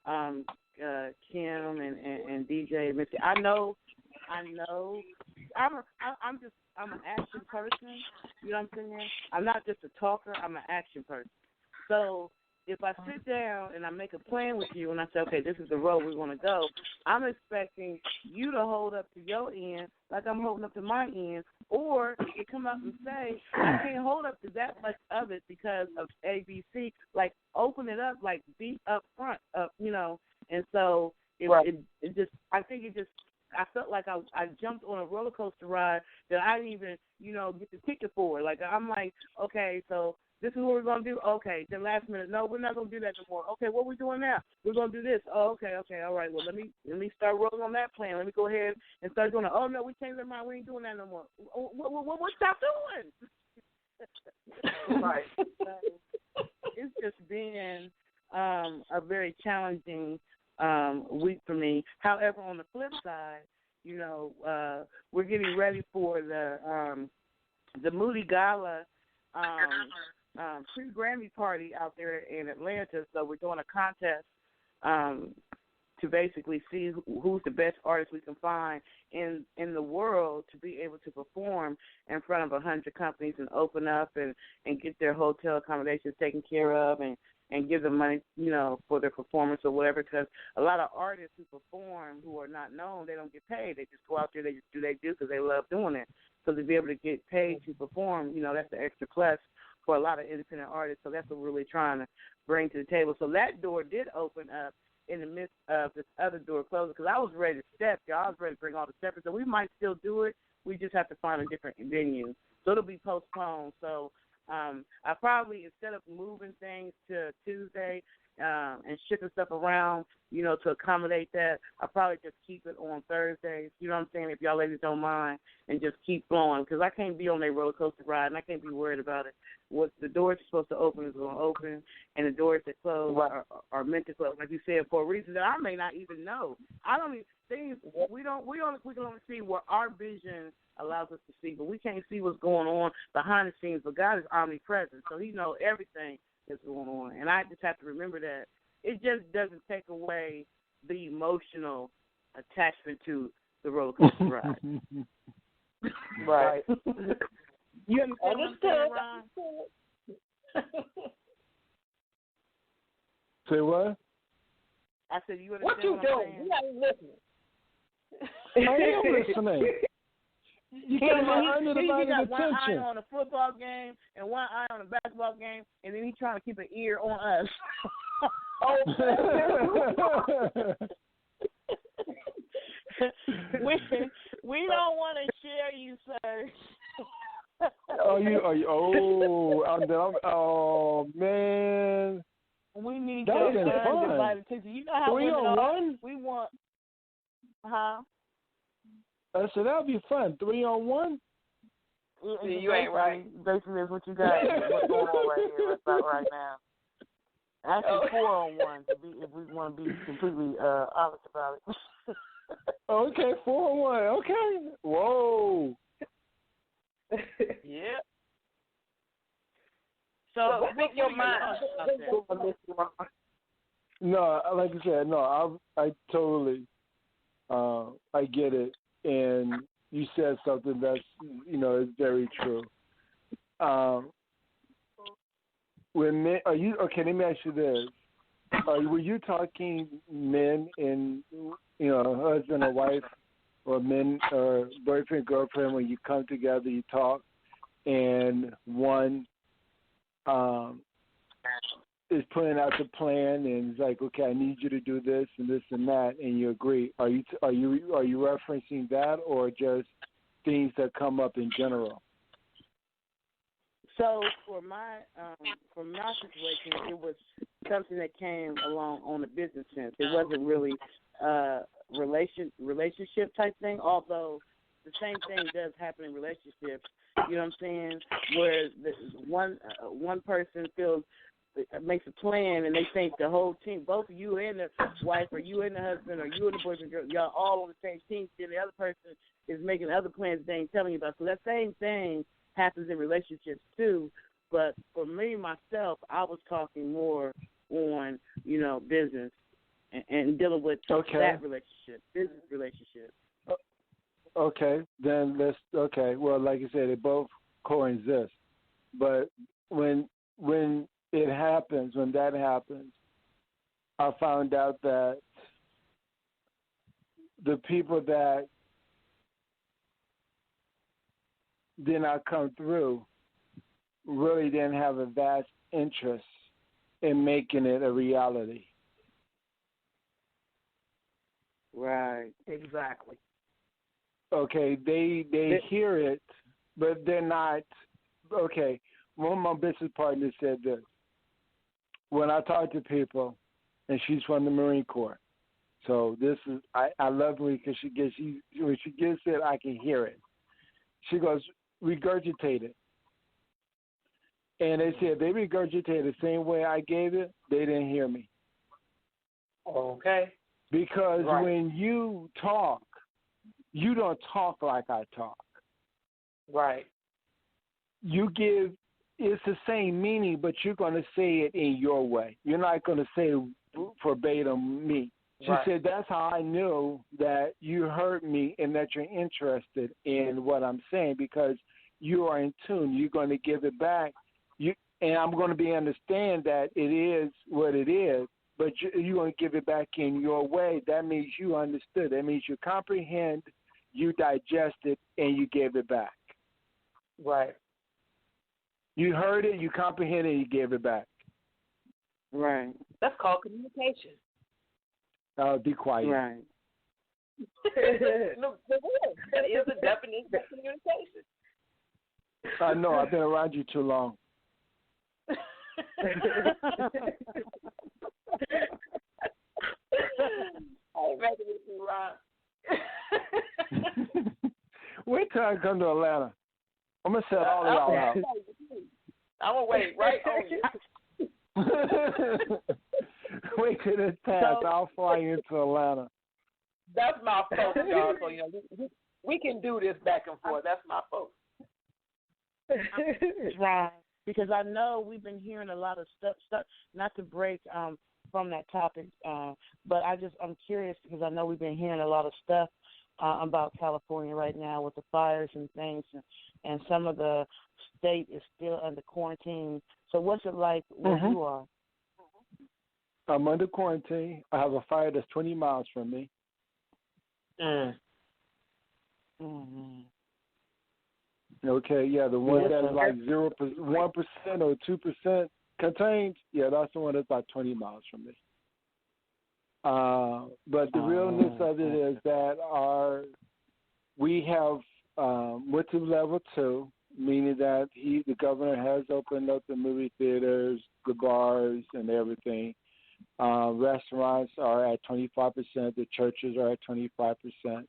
Speaker 3: I'm saying? Kim and DJ Misty. I know. I'm an action person. You know what I'm saying? I'm not just a talker. I'm an action person. So if I sit down and I make a plan with you and I say, okay, this is the road we want to go, I'm expecting you to hold up to your end like I'm holding up to my end, or you come up and say, I can't hold up to that much of it because of ABC. Like, open it up, like, be up front, And so I felt like I jumped on a roller coaster ride that I didn't even, get the ticket for. Like, I'm like, okay, so this is what we're going to do? Okay. Then last minute, no, we're not going to do that no more. Okay, what are we doing now? We're going to do this. Oh, okay, all right. Well, let me start rolling on that plan. Let me go ahead and start doing it. Oh, no, we changed our mind. We ain't doing that no more. What stop doing? Right. It's just been a very challenging week for me. However, on the flip side, we're getting ready for the Moody Gala pre-Grammy party out there in Atlanta. So we're doing a contest to basically see who's the best artist we can find in the world to be able to perform in front of 100 companies and open up and get their hotel accommodations taken care of and give them money, for their performance or whatever, because a lot of artists who perform who are not known, they don't get paid. They just go out there, they just do they do because they love doing it. So to be able to get paid to perform, that's the extra plus for a lot of independent artists. So that's what we're really trying to bring to the table. So that door did open up in the midst of this other door closing because I was ready to step, y'all. I was ready to bring all the steppers. So we might still do it. We just have to find a different venue. So it'll be postponed. So I probably, instead of moving things to Tuesday and shipping stuff around, to accommodate that, I'll probably just keep it on Thursdays, you know what I'm saying, if y'all ladies don't mind, and just keep flowing, because I can't be on that roller coaster ride, and I can't be worried about it. What the doors are supposed to open is going to open, and the doors that close are meant to close, like you said, for a reason that I may not even know. I don't even, things, we can only see what our vision allows us to see, but we can't see what's going on behind the scenes. But God is omnipresent, so He knows everything that's going on, and I just have to remember that. It just doesn't take away the emotional attachment to the roller coaster ride.
Speaker 4: Right.
Speaker 3: You understand what I'm saying, Ron?
Speaker 7: Say what?
Speaker 3: I said, you understand
Speaker 4: what you doing?
Speaker 7: I am listening. You got my undivided
Speaker 3: attention. One eye
Speaker 7: attention.
Speaker 3: on a football game and one eye on a basketball game, and then he's trying to keep an ear on us. we don't want to share you, sir.
Speaker 7: Oh man.
Speaker 3: We need
Speaker 7: that
Speaker 3: your
Speaker 7: undivided
Speaker 3: attention. You know how
Speaker 7: 3-on-1?
Speaker 3: We want, huh?
Speaker 7: I said that'll be fun. 3-on-1.
Speaker 4: You ain't right.
Speaker 3: Basically, is what you got. What's going on right here, right now? Actually, 4-on-1 if we want to be completely honest about it.
Speaker 7: Okay, 4-on-1. Okay. Whoa.
Speaker 3: Yeah.
Speaker 4: So speak your mind.
Speaker 7: No, like I said, no, I totally, I get it, and you said something that's, is very true. When men, are you okay? Let me ask you this: were you talking men and husband or wife, or men or boyfriend girlfriend when you come together, you talk? and one is putting out the plan and is like, okay, I need you to do this and this and that, and you agree. Are you referencing that, or just things that come up in general?
Speaker 3: So for my situation, it was something that came along on a business sense. It wasn't really relationship type thing, although the same thing does happen in relationships. You know what I'm saying? Where one person makes a plan and they think the whole team, both you and the wife, or you and the husband, or you and the boyfriend, girl, y'all all on the same team. Then the other person is making other plans they ain't telling you about. So that same thing happens in relationships too. But for me myself, I was talking more on business and dealing with that relationship, business relationship.
Speaker 7: Okay, then let's. Okay, well, like you said, they both coexist. But when that happens, I found out that the people that did not come through really didn't have a vast interest in making it a reality.
Speaker 6: Right, exactly.
Speaker 7: Okay, they hear it, but they're not. Okay, one of my business partners said this. When I talk to people, and she's from the Marine Corps, so this is I love her because when she gets it, I can hear it. She goes, regurgitate it. And they said they regurgitated the same way I gave it, they didn't hear me.
Speaker 6: Okay.
Speaker 7: Because when you talk, you don't talk like I talk.
Speaker 6: Right.
Speaker 7: It's the same meaning, but you're going to say it in your way. You're not going to say verbatim me. She said, that's how I knew that you heard me and that you're interested in what I'm saying, because you are in tune. You're going to give it back. And I'm going to understand that it is what it is, but you're going to give it back in your way. That means you understood. That means you comprehend, you digest it, and you gave it back.
Speaker 6: Right.
Speaker 7: You heard it, you comprehended, and you gave it back.
Speaker 3: Right.
Speaker 6: That's called communication.
Speaker 7: Be quiet.
Speaker 3: Right.
Speaker 6: No, that is the definition of communication.
Speaker 7: I know. I've been around you too long.
Speaker 6: I'm ready with you, Ron.
Speaker 7: Wait till I come to Atlanta. I'm going to set all of y'all out.
Speaker 6: I'm going to wait right on you.
Speaker 7: Wait till this pass. I'll fly you into Atlanta.
Speaker 6: That's my folks, y'all. So, we can do this back and forth. That's my folks.
Speaker 3: Right. Because I know we've been hearing a lot of stuff, not to break from that topic, but I'm curious because I know we've been hearing a lot of stuff about California right now with the fires and things, and some of the state is still under quarantine. So what's it like where you are?
Speaker 7: I'm under quarantine. I have a fire that's 20 miles from me.
Speaker 3: Mm-hmm.
Speaker 7: Okay, yeah, the one that's like 1% or 2% contained, yeah, that's the one that's about 20 miles from me. But the realness of it is that we have went to level 2, meaning that the governor has opened up the movie theaters, the bars, and everything. Restaurants are at 25%. The churches are at 25%.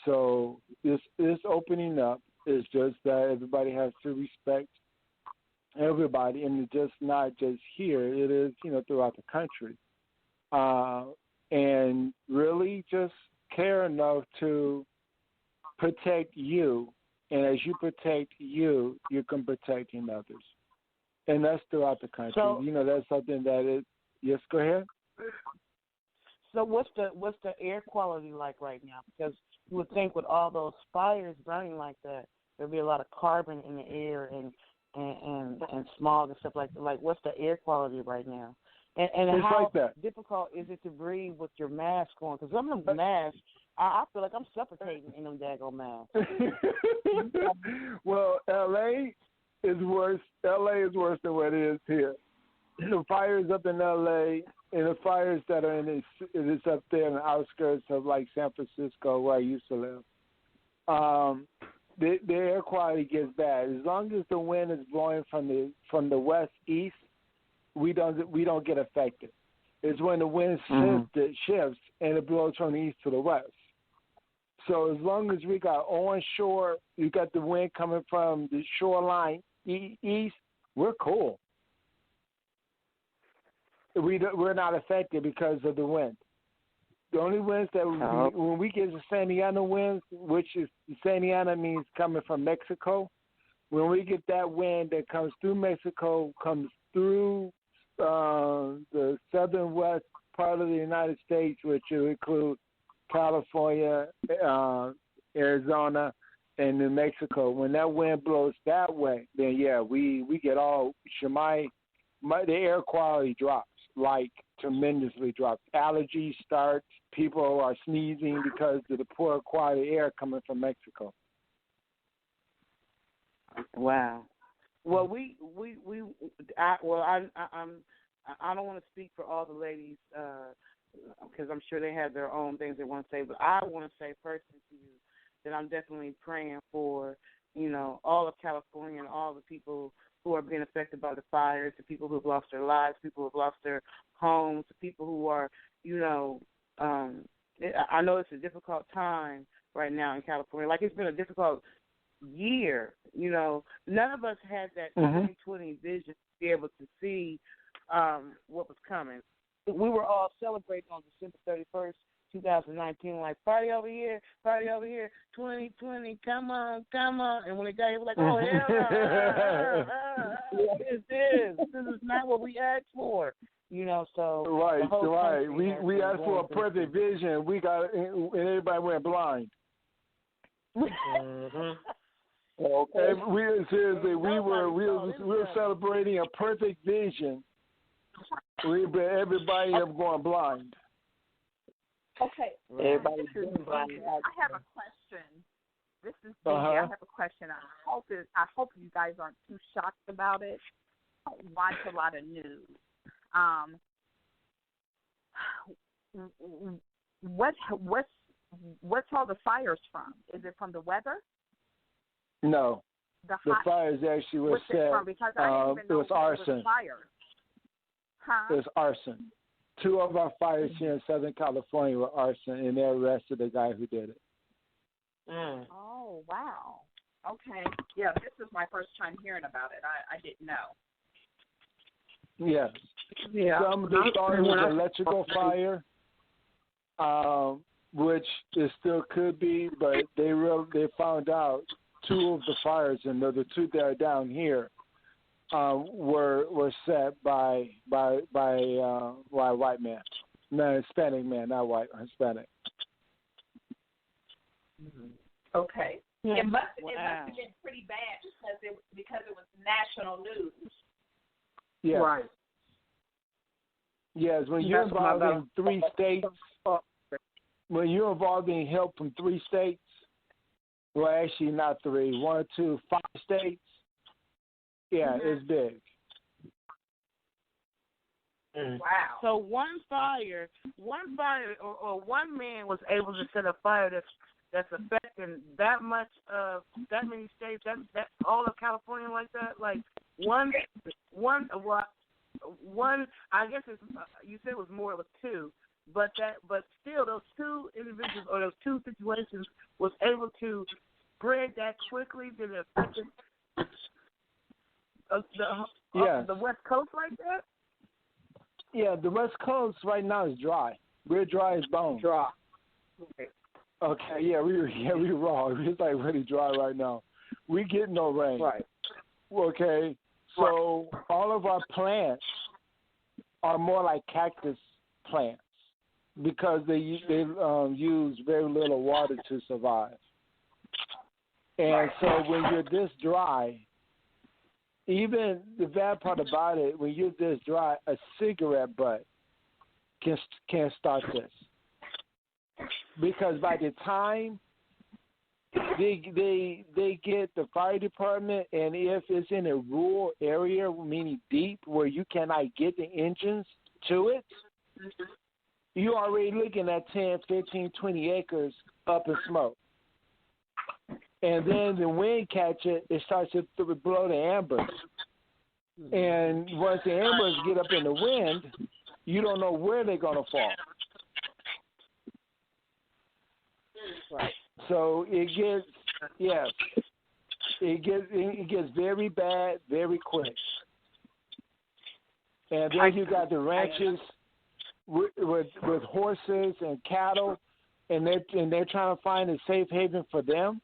Speaker 7: So this is opening up. It's just that everybody has to respect everybody, and it's just not just here. It is, throughout the country. And really just care enough to protect you. And as you protect you, you can protecting others. And that's throughout the country.
Speaker 3: So,
Speaker 7: that's something that is. Yes, go ahead.
Speaker 3: So what's the air quality like right now? Because you would think with all those fires burning like that, there'd be a lot of carbon in the air and smog and stuff like that. Like, what's the air quality right now? And
Speaker 7: it's
Speaker 3: how
Speaker 7: like that.
Speaker 3: difficult is it to breathe with your mask on? Because some of the masks I feel like I'm suffocating in them daggone mouths.
Speaker 7: Well, L.A. is worse. L.A. is worse than what it is here. The fires up in L.A. and the fires that are it is up there in the outskirts of like San Francisco, where I used to live. The air quality gets bad. As long as the wind is blowing from the west east, we don't get affected. It's when the wind shifts and it blows from the east to the west. So as long as we got onshore, you got the wind coming from the shoreline east, we're cool. We're not affected because of the wind. The only winds that when we get the Santa Ana winds, which is Santa Ana means coming from Mexico, when we get that wind that comes through Mexico, comes through the southern west part of the United States, which will include California, Arizona, and New Mexico. When that wind blows that way, then we get all the air quality drops, like tremendously drops. Allergies start. People are sneezing because of the poor quality air coming from Mexico.
Speaker 3: Wow. Well, I don't want to speak for all the ladies because I'm sure they have their own things they want to say, but I want to say personally to you that I'm definitely praying for, all of California and all the people who are being affected by the fires, the people who have lost their lives, people who have lost their homes, the people who are, I know it's a difficult time right now in California. Like, it's been a difficult year. None of us had that 2020 vision to be able to see what was coming. We were all celebrating on December 31st, 2019, like, party over here, 2020, come on. And when it got here, we're like, oh, hell no. What is this? This is not what we asked for. So
Speaker 7: right. We asked for a perfect vision. We got, and everybody went blind. Okay, we were celebrating a perfect vision. Everybody up going blind.
Speaker 5: Okay.
Speaker 3: Everybody
Speaker 5: I have a question. This is Dee. I have a question. I hope you guys aren't too shocked about it. I don't watch a lot of news. What's all the fires from? Is it from the weather?
Speaker 7: No. The fires actually was set.
Speaker 5: It from? Because I didn't even know
Speaker 7: it was arson.
Speaker 5: Was fire. Huh?
Speaker 7: It was arson. 2 of our fires here in Southern California were arson, and they arrested the guy who did it.
Speaker 5: Oh, wow. Okay. Yeah, this is my first time hearing about it. I didn't know.
Speaker 7: Yes.
Speaker 5: Yeah.
Speaker 7: Some of the started with electrical fire, which it still could be, but they found out 2 of the fires, and the 2 that are down here, were set by a white man, no, Hispanic man, not white, Hispanic.
Speaker 5: Okay. Yeah. It must have been pretty bad because it was national news.
Speaker 7: Yeah.
Speaker 6: Right.
Speaker 7: Yes, when you're involved in 3 states, when you're involved in help from 3 states, well, actually not 3, 1, 2, 5 states. Yeah, it's big.
Speaker 5: Wow.
Speaker 3: So one fire, or one man was able to set a fire that's affecting that many states, that all of California like that. Like one. I guess you said it was more. It was 2, but still those 2 individuals or those 2 situations was able to spread that quickly to the affected. The West Coast like that?
Speaker 7: Yeah, the West Coast right now is dry. We're dry as bones.
Speaker 6: Dry.
Speaker 7: Okay, we raw. It's like really dry right now. We get no rain.
Speaker 6: Right.
Speaker 7: Okay, so all of our plants are more like cactus plants because they use very little water to survive. And so when you're this dry, even the bad part about it, when you're this dry, a cigarette butt can start this. because by the time they get the fire department, and if it's in a rural area, meaning deep, where you cannot get the engines to it, you're already looking at 10, 15, 20 acres up in smoke. And then the wind catch it, it starts to blow the embers. And once the embers get up in the wind, you don't know where they're going to fall.
Speaker 3: Right.
Speaker 7: So it gets very bad very quick. And then you got the ranches with horses and cattle, and they're trying to find a safe haven for them.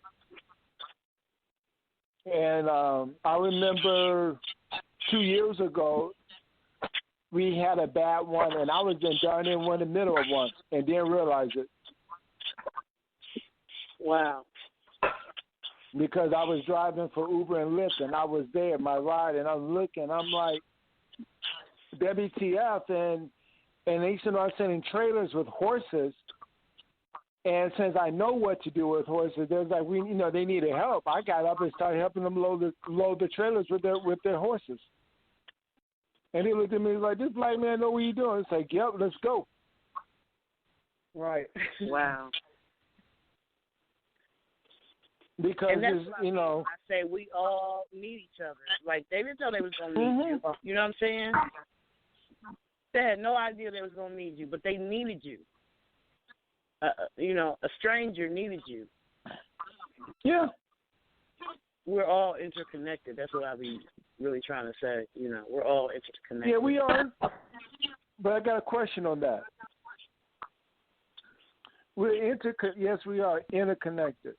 Speaker 7: And I remember 2 years ago, we had a bad one, and I was down in the middle of one and didn't realize it.
Speaker 3: Wow.
Speaker 7: Because I was driving for Uber and Lyft, and I was there, my ride, and I'm looking, I'm like, WTF, and they started sending trailers with horses. And since I know what to do with horses, there's like they needed help. I got up and started helping them load the trailers with their horses. And he looked at me like, "This black man know what he's doing." It's like, "Yep, let's go."
Speaker 3: Right. Wow.
Speaker 7: Because
Speaker 3: and that's I say we all need each other. Like they didn't know they was gonna need you. You know what I'm saying? They had no idea they was gonna need you, but they needed you. A stranger needed you.
Speaker 7: Yeah.
Speaker 3: We're all interconnected. That's what I be really trying to say. We're all interconnected.
Speaker 7: Yeah, we are. But I got a question on that. Yes, we are interconnected.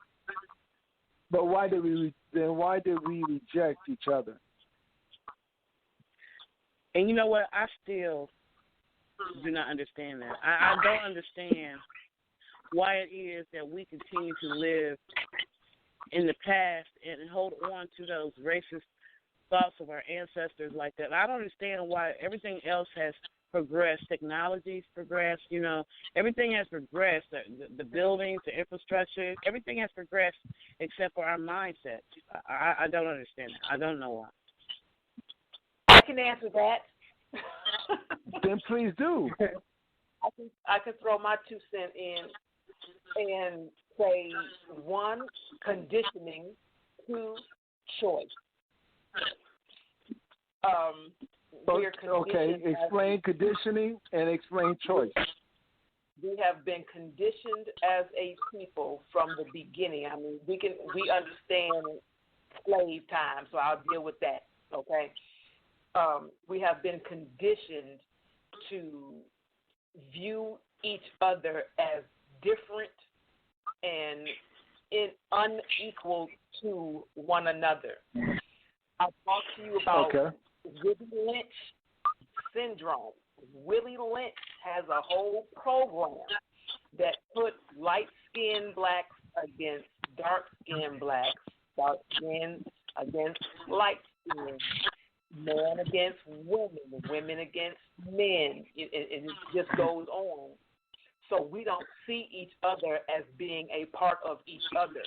Speaker 7: But why did we reject each other?
Speaker 3: And you know what? I still do not understand that. I don't understand why it is that we continue to live in the past and hold on to those racist thoughts of our ancestors like that. I don't understand why everything else has progressed. Technology's progressed, everything has progressed. The buildings, the infrastructure, everything has progressed except for our mindset. I don't understand that. I don't know why.
Speaker 4: I can answer that.
Speaker 7: Then please do.
Speaker 4: I can throw my 2 cents in and say 1, conditioning, 2, choice.
Speaker 7: Okay, explain conditioning and explain choice.
Speaker 4: We have been conditioned as a people from the beginning. I mean, we understand slave time, so I'll deal with that. Okay, we have been conditioned to view each other as different and unequal to one another. I'll talk to you about Willie Lynch syndrome. Willie Lynch has a whole program that put light-skinned blacks against dark-skinned blacks, dark skin against light skin, men against women, women against men, and it just goes on. So we don't see each other as being a part of each other.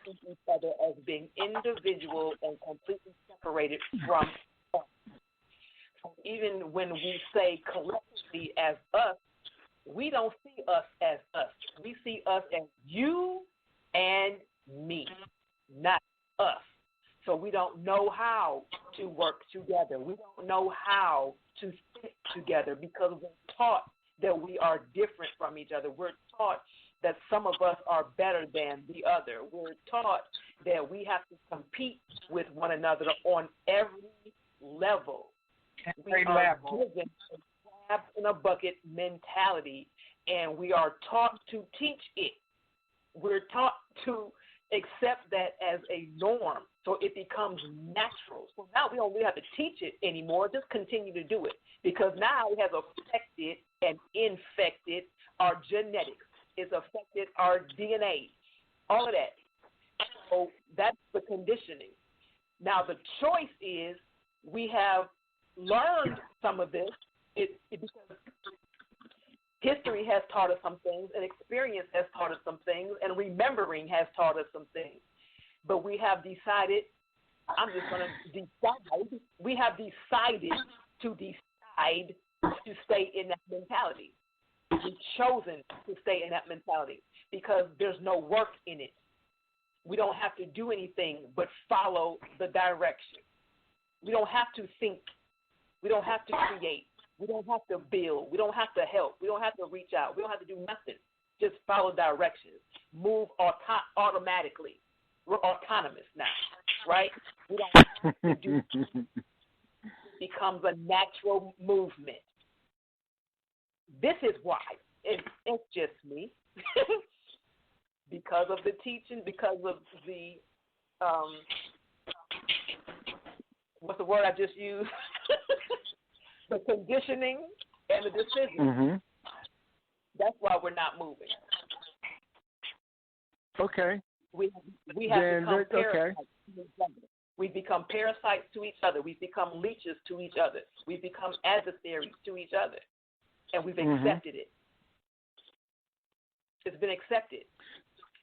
Speaker 4: We see each other as being individual and completely separated from us. So even when we say collectively as us, we don't see us as us. We see us as you and me, not us. So we don't know how to work together. We don't know how to stick together because we're taught that we are different from each other. We're taught that some of us are better than the other. We're taught that we have to compete with one another on every level. We are given a crab in a bucket mentality, and we are taught to teach it. We're taught to accept that as a norm, so it becomes natural. So now we don't really have to teach it anymore. Just continue to do it, because now it has affected and infected our genetics. It's affected our DNA, all of that. So that's the conditioning. Now the choice is we have learned some of this because History has taught us some things, and experience has taught us some things, and remembering has taught us some things. But we have decided, I'm just going to decide, we have decided to decide to stay in that mentality. We've chosen to stay in that mentality because there's no work in it. We don't have to do anything but follow the direction. We don't have to think. We don't have to create. We don't have to build. We don't have to help. We don't have to reach out. We don't have to do nothing. Just follow directions. Move automatically. We're autonomous now, right? We don't have to do it. It becomes a natural movement. This is why. It's just me. Because of the teaching, because of the, what's the word I just used? The conditioning and the decision.
Speaker 7: Mm-hmm.
Speaker 4: That's why we're not moving.
Speaker 7: Okay.
Speaker 4: We have become parasites to each other. We've become parasites to each other. We've become leeches to each other. We've become adversaries to each other. And we've accepted it. It's been accepted.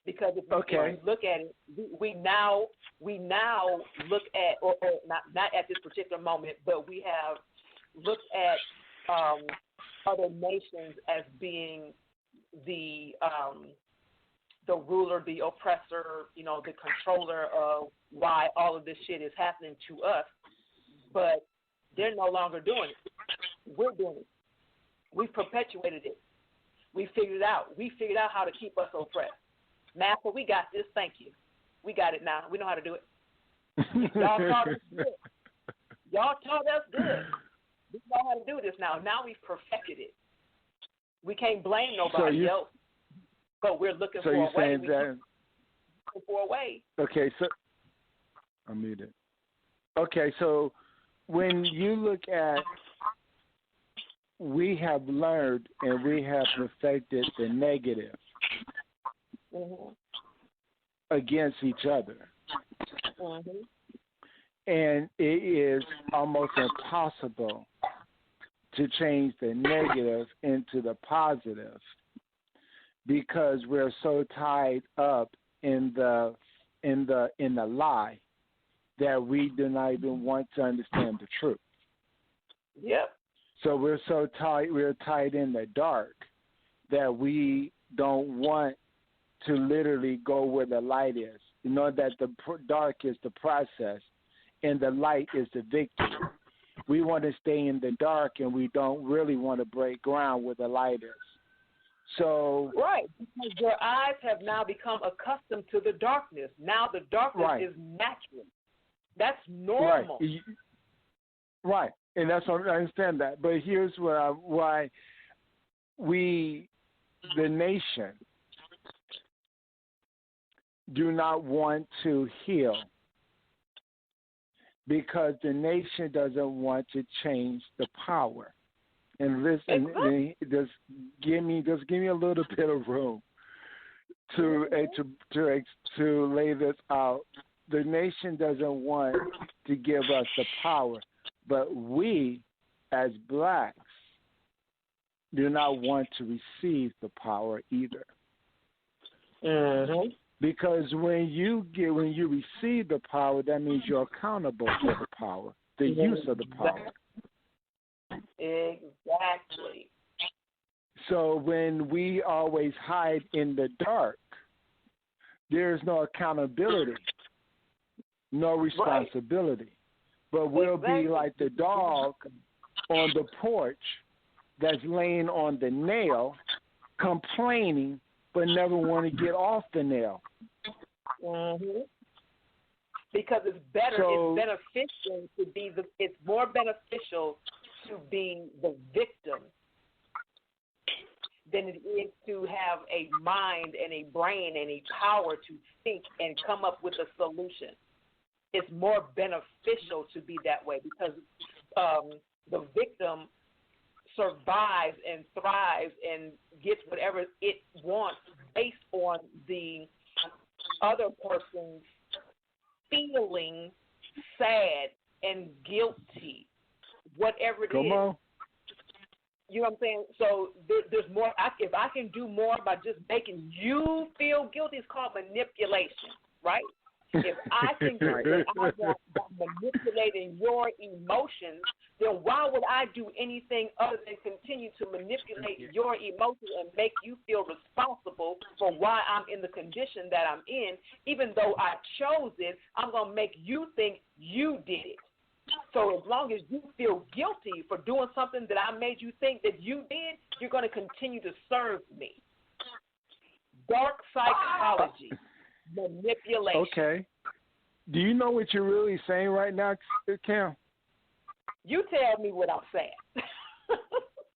Speaker 4: Because if you look at it, we now look at, or not at this particular moment, but we have looked at other nations as being the ruler, the oppressor, the controller of why all of this shit is happening to us. But they're no longer doing it. We're doing it. We've perpetuated it. We figured it out. We figured out how to keep us oppressed. Master, we got this. Thank you. We got it now. We know how to do it. Y'all taught us good. Y'all taught us good. We know how to do this now. Now we've perfected it. We can't blame nobody else. But we're looking for a way. We're looking for a way.
Speaker 7: Okay, so I'm muted. Okay, so when you look at, we have learned and we have perfected the negative against each other. And it is almost impossible to change the negative into the positive because we're so tied up in the lie that we do not even want to understand the truth.
Speaker 4: Yep.
Speaker 7: So we're tied in the dark that we don't want to literally go where the light is. You know that the dark is the process and the light is the victory. We want to stay in the dark and we don't really want to break ground where the light is. So
Speaker 4: right, because your eyes have now become accustomed to the darkness. Now the darkness is natural. That's normal.
Speaker 7: Right. And that's what I understand that. But here's why we, the nation, do not want to heal because the nation doesn't want to change the power. And listen, just give me a little bit of room to lay this out. The nation doesn't want to give us the power, but we, as blacks, do not want to receive the power either.
Speaker 4: Mm-hmm.
Speaker 7: Because when you receive the power, that means you're accountable for the power, the use of the power.
Speaker 4: Exactly.
Speaker 7: So when we always hide in the dark, there is no accountability, no responsibility. Right. But we'll be like the dog on the porch that's laying on the nail, complaining, but never want to get off the nail.
Speaker 4: Mm-hmm. Because it's better, it's beneficial to be it's more beneficial to be the victim than it is to have a mind and a brain and a power to think and come up with a solution. It's more beneficial to be that way because the victim survives and thrives and gets whatever it wants based on the other person's feeling sad and guilty, whatever it is. You know what I'm saying? So there's more. If I can do more by just making you feel guilty, it's called manipulation, right? If I can do it, I'm manipulating your emotions, then why would I do anything other than continue to manipulate your emotions and make you feel responsible for why I'm in the condition that I'm in? Even though I chose it, I'm going to make you think you did it. So as long as you feel guilty for doing something that I made you think that you did, you're going to continue to serve me. Dark psychology. Manipulation.
Speaker 7: Okay. Do you know what you're really saying right now, Cam?
Speaker 4: You tell me what I'm saying.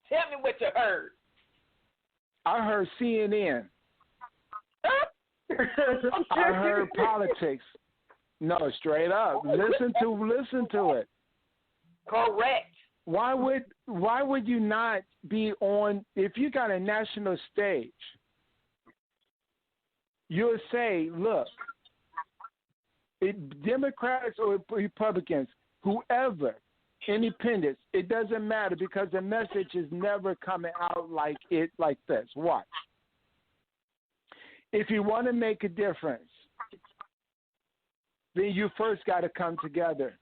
Speaker 4: Tell me what you heard.
Speaker 7: I heard CNN. I heard politics. No, straight up. Listen to it.
Speaker 4: Correct.
Speaker 7: Why would you not be on, if you got a national stage? You'll say, look, Democrats or Republicans, whoever, independents, it doesn't matter because the message is never coming out like this. Watch. If you want to make a difference, then you first got to come together.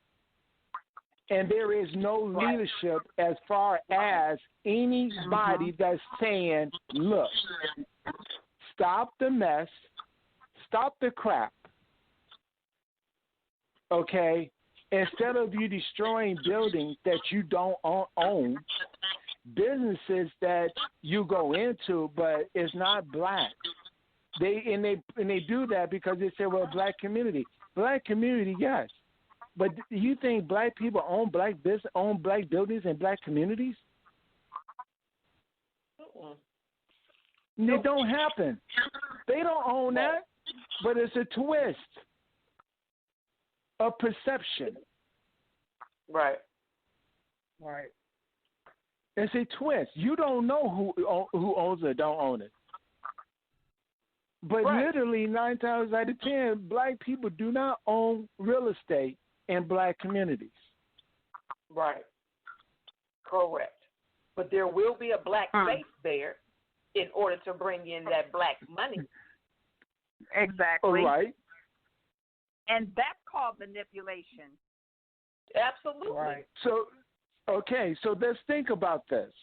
Speaker 7: And there is no leadership as far as anybody that's saying, look, stop the mess, stop the crap, okay? Instead of you destroying buildings that you don't own, businesses that you go into, but it's not black. They do that because they say, well, black community, yes. But you think black people own black buildings and black communities? It don't happen. They don't own that, but it's a twist of perception.
Speaker 4: Right.
Speaker 7: It's a twist. You don't know who owns it or don't own it. But literally 9 times out of 10, black people do not own real estate in black communities.
Speaker 4: Right. Correct. But there will be a black face there in order to bring in that black money.
Speaker 5: Exactly.
Speaker 7: All right.
Speaker 5: And that's called manipulation.
Speaker 4: Absolutely.
Speaker 7: Right. So, okay, so let's think about this.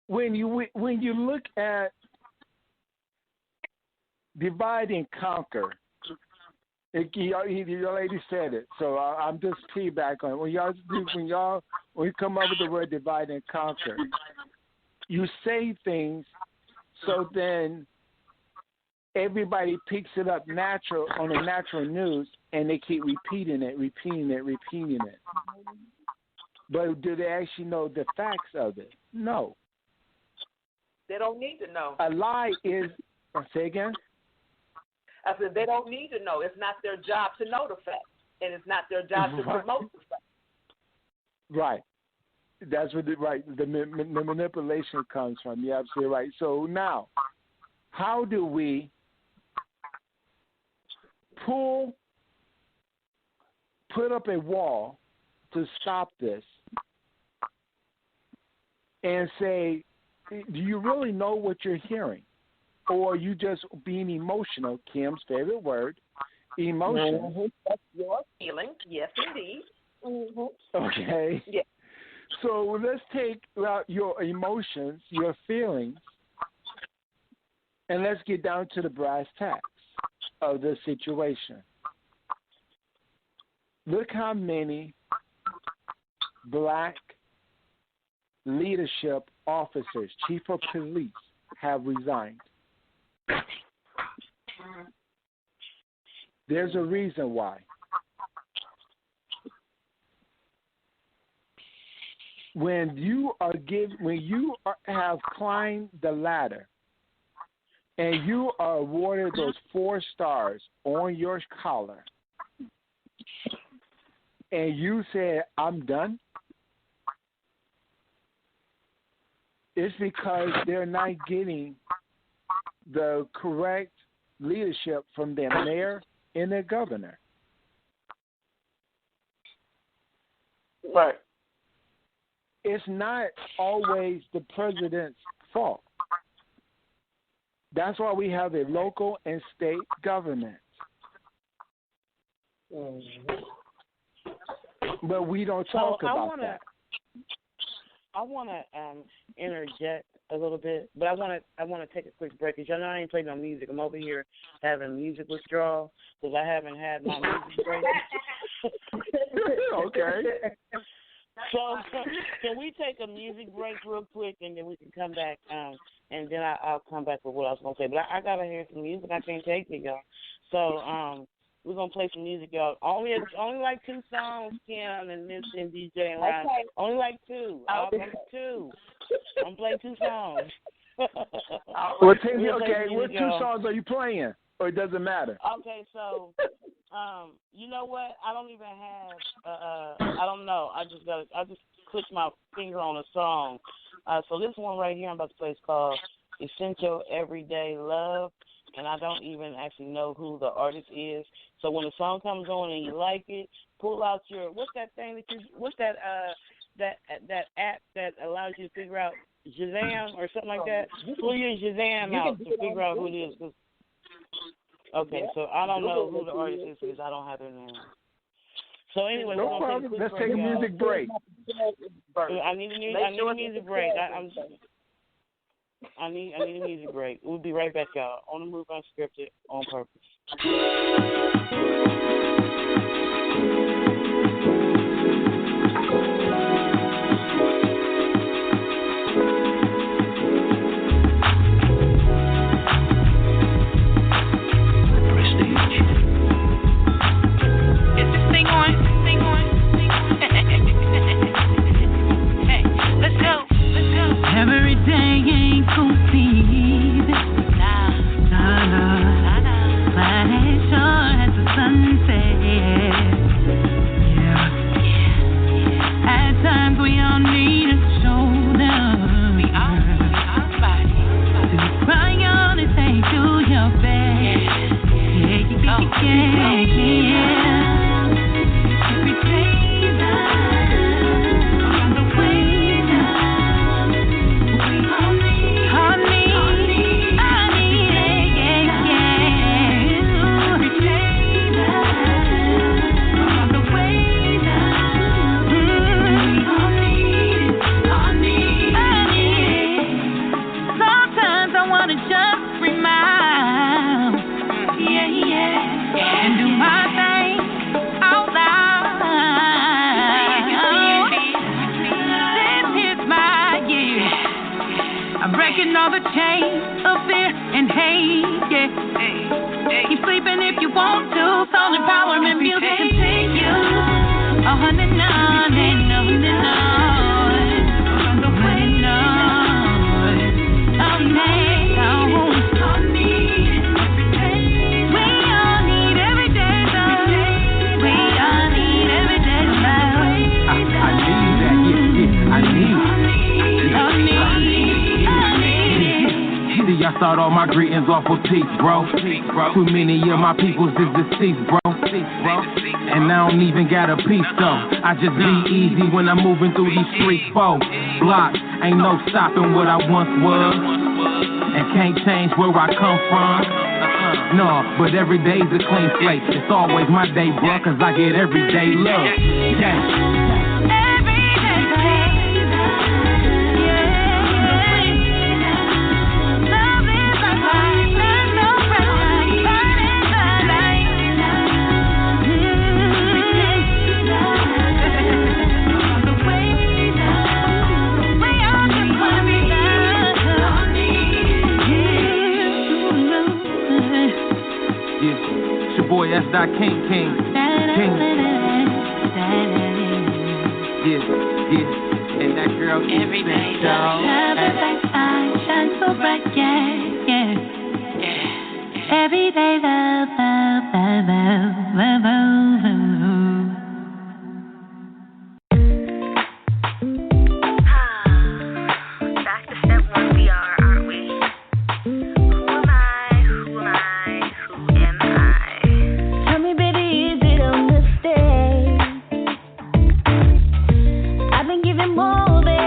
Speaker 7: When you look at divide and conquer, your lady said it, so I'm just feedback on it. When you come up with the word divide and conquer, you say things so then everybody picks it up on the natural news, and they keep repeating it. But do they actually know the facts of it? No.
Speaker 4: They don't need to know.
Speaker 7: A lie is, say again?
Speaker 4: I said they don't need to know. It's not their job to know the facts, and it's not their job to promote the facts.
Speaker 7: Right. That's what the manipulation comes from. You're absolutely right. So now, how do we put up a wall to stop this and say, do you really know what you're hearing? Or are you just being emotional? Kim's favorite word, emotion.
Speaker 4: Mm-hmm. That's your feeling. Yes, indeed. Mm-hmm.
Speaker 7: Okay.
Speaker 4: Yeah.
Speaker 7: So let's take out your emotions, your feelings, and let's get down to the brass tacks of the situation. Look how many black leadership officers, chief of police, have resigned. There's a reason why. When you have climbed the ladder and you are awarded those 4 stars on your collar, and you say, I'm done, it's because they're not getting the correct leadership from their mayor and their governor.
Speaker 4: Right.
Speaker 7: it's not always the president's fault. That's why we have a local and state government. But we don't talk about that.
Speaker 3: I want to interject a little bit, but I want to take a quick break because y'all know I ain't playing no music. I'm over here having music withdrawal because I haven't had my music break.
Speaker 7: Okay.
Speaker 3: So can we take a music break real quick and then we can come back and then I'll come back with what I was going to say. But I got to hear some music. I can't take it, y'all. So we're going to play some music, y'all. Only like 2 songs, Kim and Miss and DJ and Ryan. Okay. Only like 2. I'll play 2. I'm playing 2 songs.
Speaker 7: What 2 songs are you playing? Or it doesn't matter?
Speaker 3: Okay, so, you know what? I don't even have, I don't know. I just clicked my finger on a song. So this one right here I'm about to play is called Essential Everyday Love. And I don't even actually know who the artist is. So when the song comes on and you like it, pull out your that app that allows you to figure out Shazam or something like that. Pull your Shazam out to figure out who it is. Okay, so I don't know who the artist is because I don't have their name. So anyway,
Speaker 7: no problem. Let's take a music break.
Speaker 3: I need a music break. I need a music break. We'll be right back, y'all. On the Move, Unscripted, on purpose.
Speaker 8: Is this thing on? Hey, let's go. Every day ain't complete. But it sure has the sunset. Yeah. At times we all need a shoulder. We all to cry on and say do your best. Yeah. Every day on the way down. All the chains of fear and hate, yeah. Keep sleeping if you want to. Soul empowerment music continues. 109 ain't nothing to know. The way I need every day. We all need every day, though. We all need every day, though.
Speaker 9: I need that, yeah. I need. I start all my greetings off of peace, bro. Too many of my peoples is deceased, bro. And I don't even got a piece, though. I just be easy when I'm moving through these streets, foe. Blocks, ain't no stopping what I once was. And can't change where I come from. No, but every day's a clean slate. It's always my day, bro, cause I get everyday love. Yeah. Boy, that's that King. Yeah. And that girl
Speaker 8: every day, shine so bright, yeah. Every day, love. Back to step one, we are, aren't we? Who am I? Who am I? Tell me, baby, is it a mistake? I've been giving more than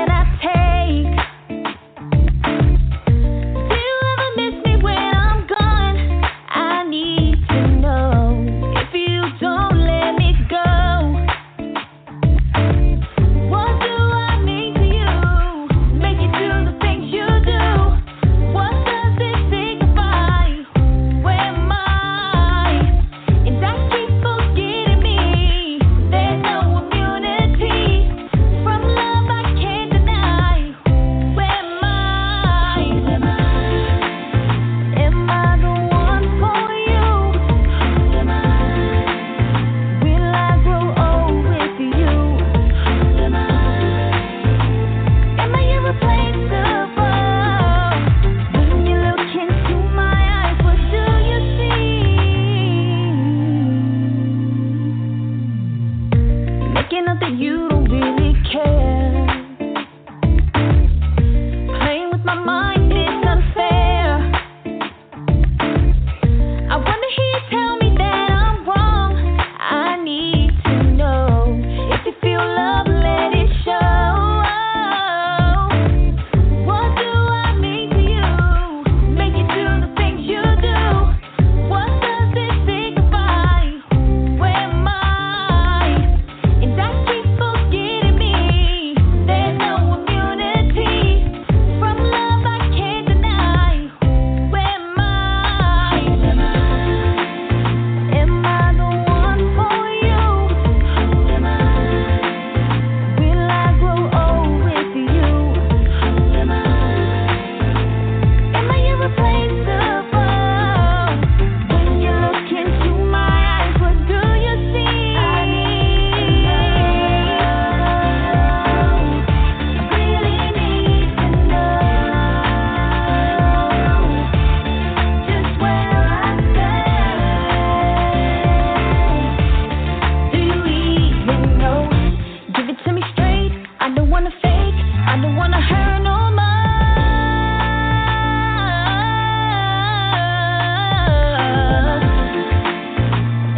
Speaker 8: I don't wanna hurt no more.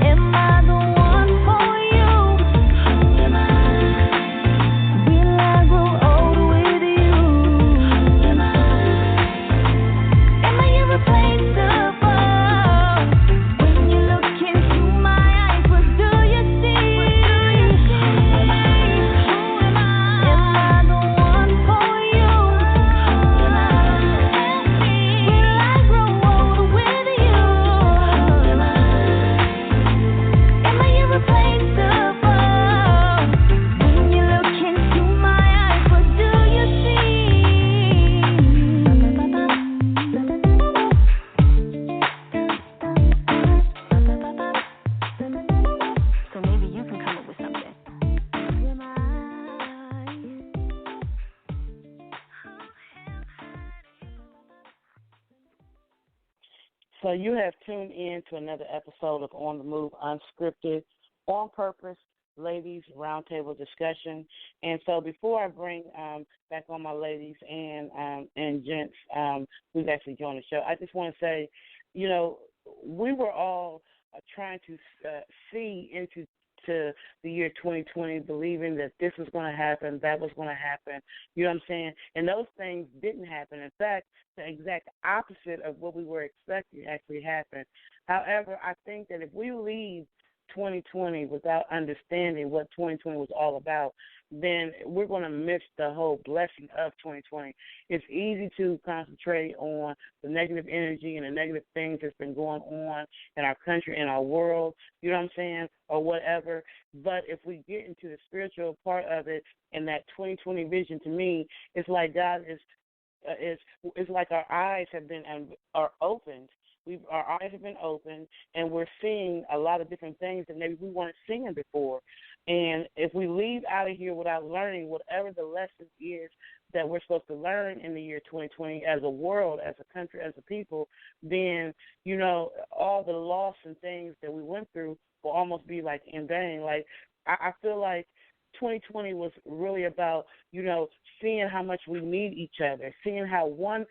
Speaker 8: Am I the one for you? Will I grow old with you? Am I irreplaceable? When you look into my eyes, what do you see? Who am I? Am I the one for you? Tell me, will I grow old with you? Am I irreplaceable? When you look into my eyes, what do you see? So maybe you can come up with something.
Speaker 3: So you have tuned in to another episode of On the Move Unscripted, On Purpose, Ladies Roundtable Discussion. And so before I bring back on my ladies and gents who's actually joined the show, I just want to say, you know, we were all trying to see into the year 2020, believing that this was going to happen, that was going to happen, you know what I'm saying? And those things didn't happen. In fact, the exact opposite of what we were expecting actually happened. However, I think that if we leave 2020 without understanding what 2020 was all about, then we're going to miss the whole blessing of 2020. It's easy to concentrate on the negative energy and the negative things that's been going on in our country, in our world, you know what I'm saying, or whatever. But if we get into the spiritual part of it and that 2020 vision, to me, it's like God it's like our eyes are opened. Our eyes have been opened, and we're seeing a lot of different things that maybe we weren't seeing before. And if we leave out of here without learning whatever the lesson is that we're supposed to learn in the year 2020 as a world, as a country, as a people, then, you know, all the loss and things that we went through will almost be like in vain. Like, I feel like 2020 was really about, you know, seeing how much we need each other, seeing how one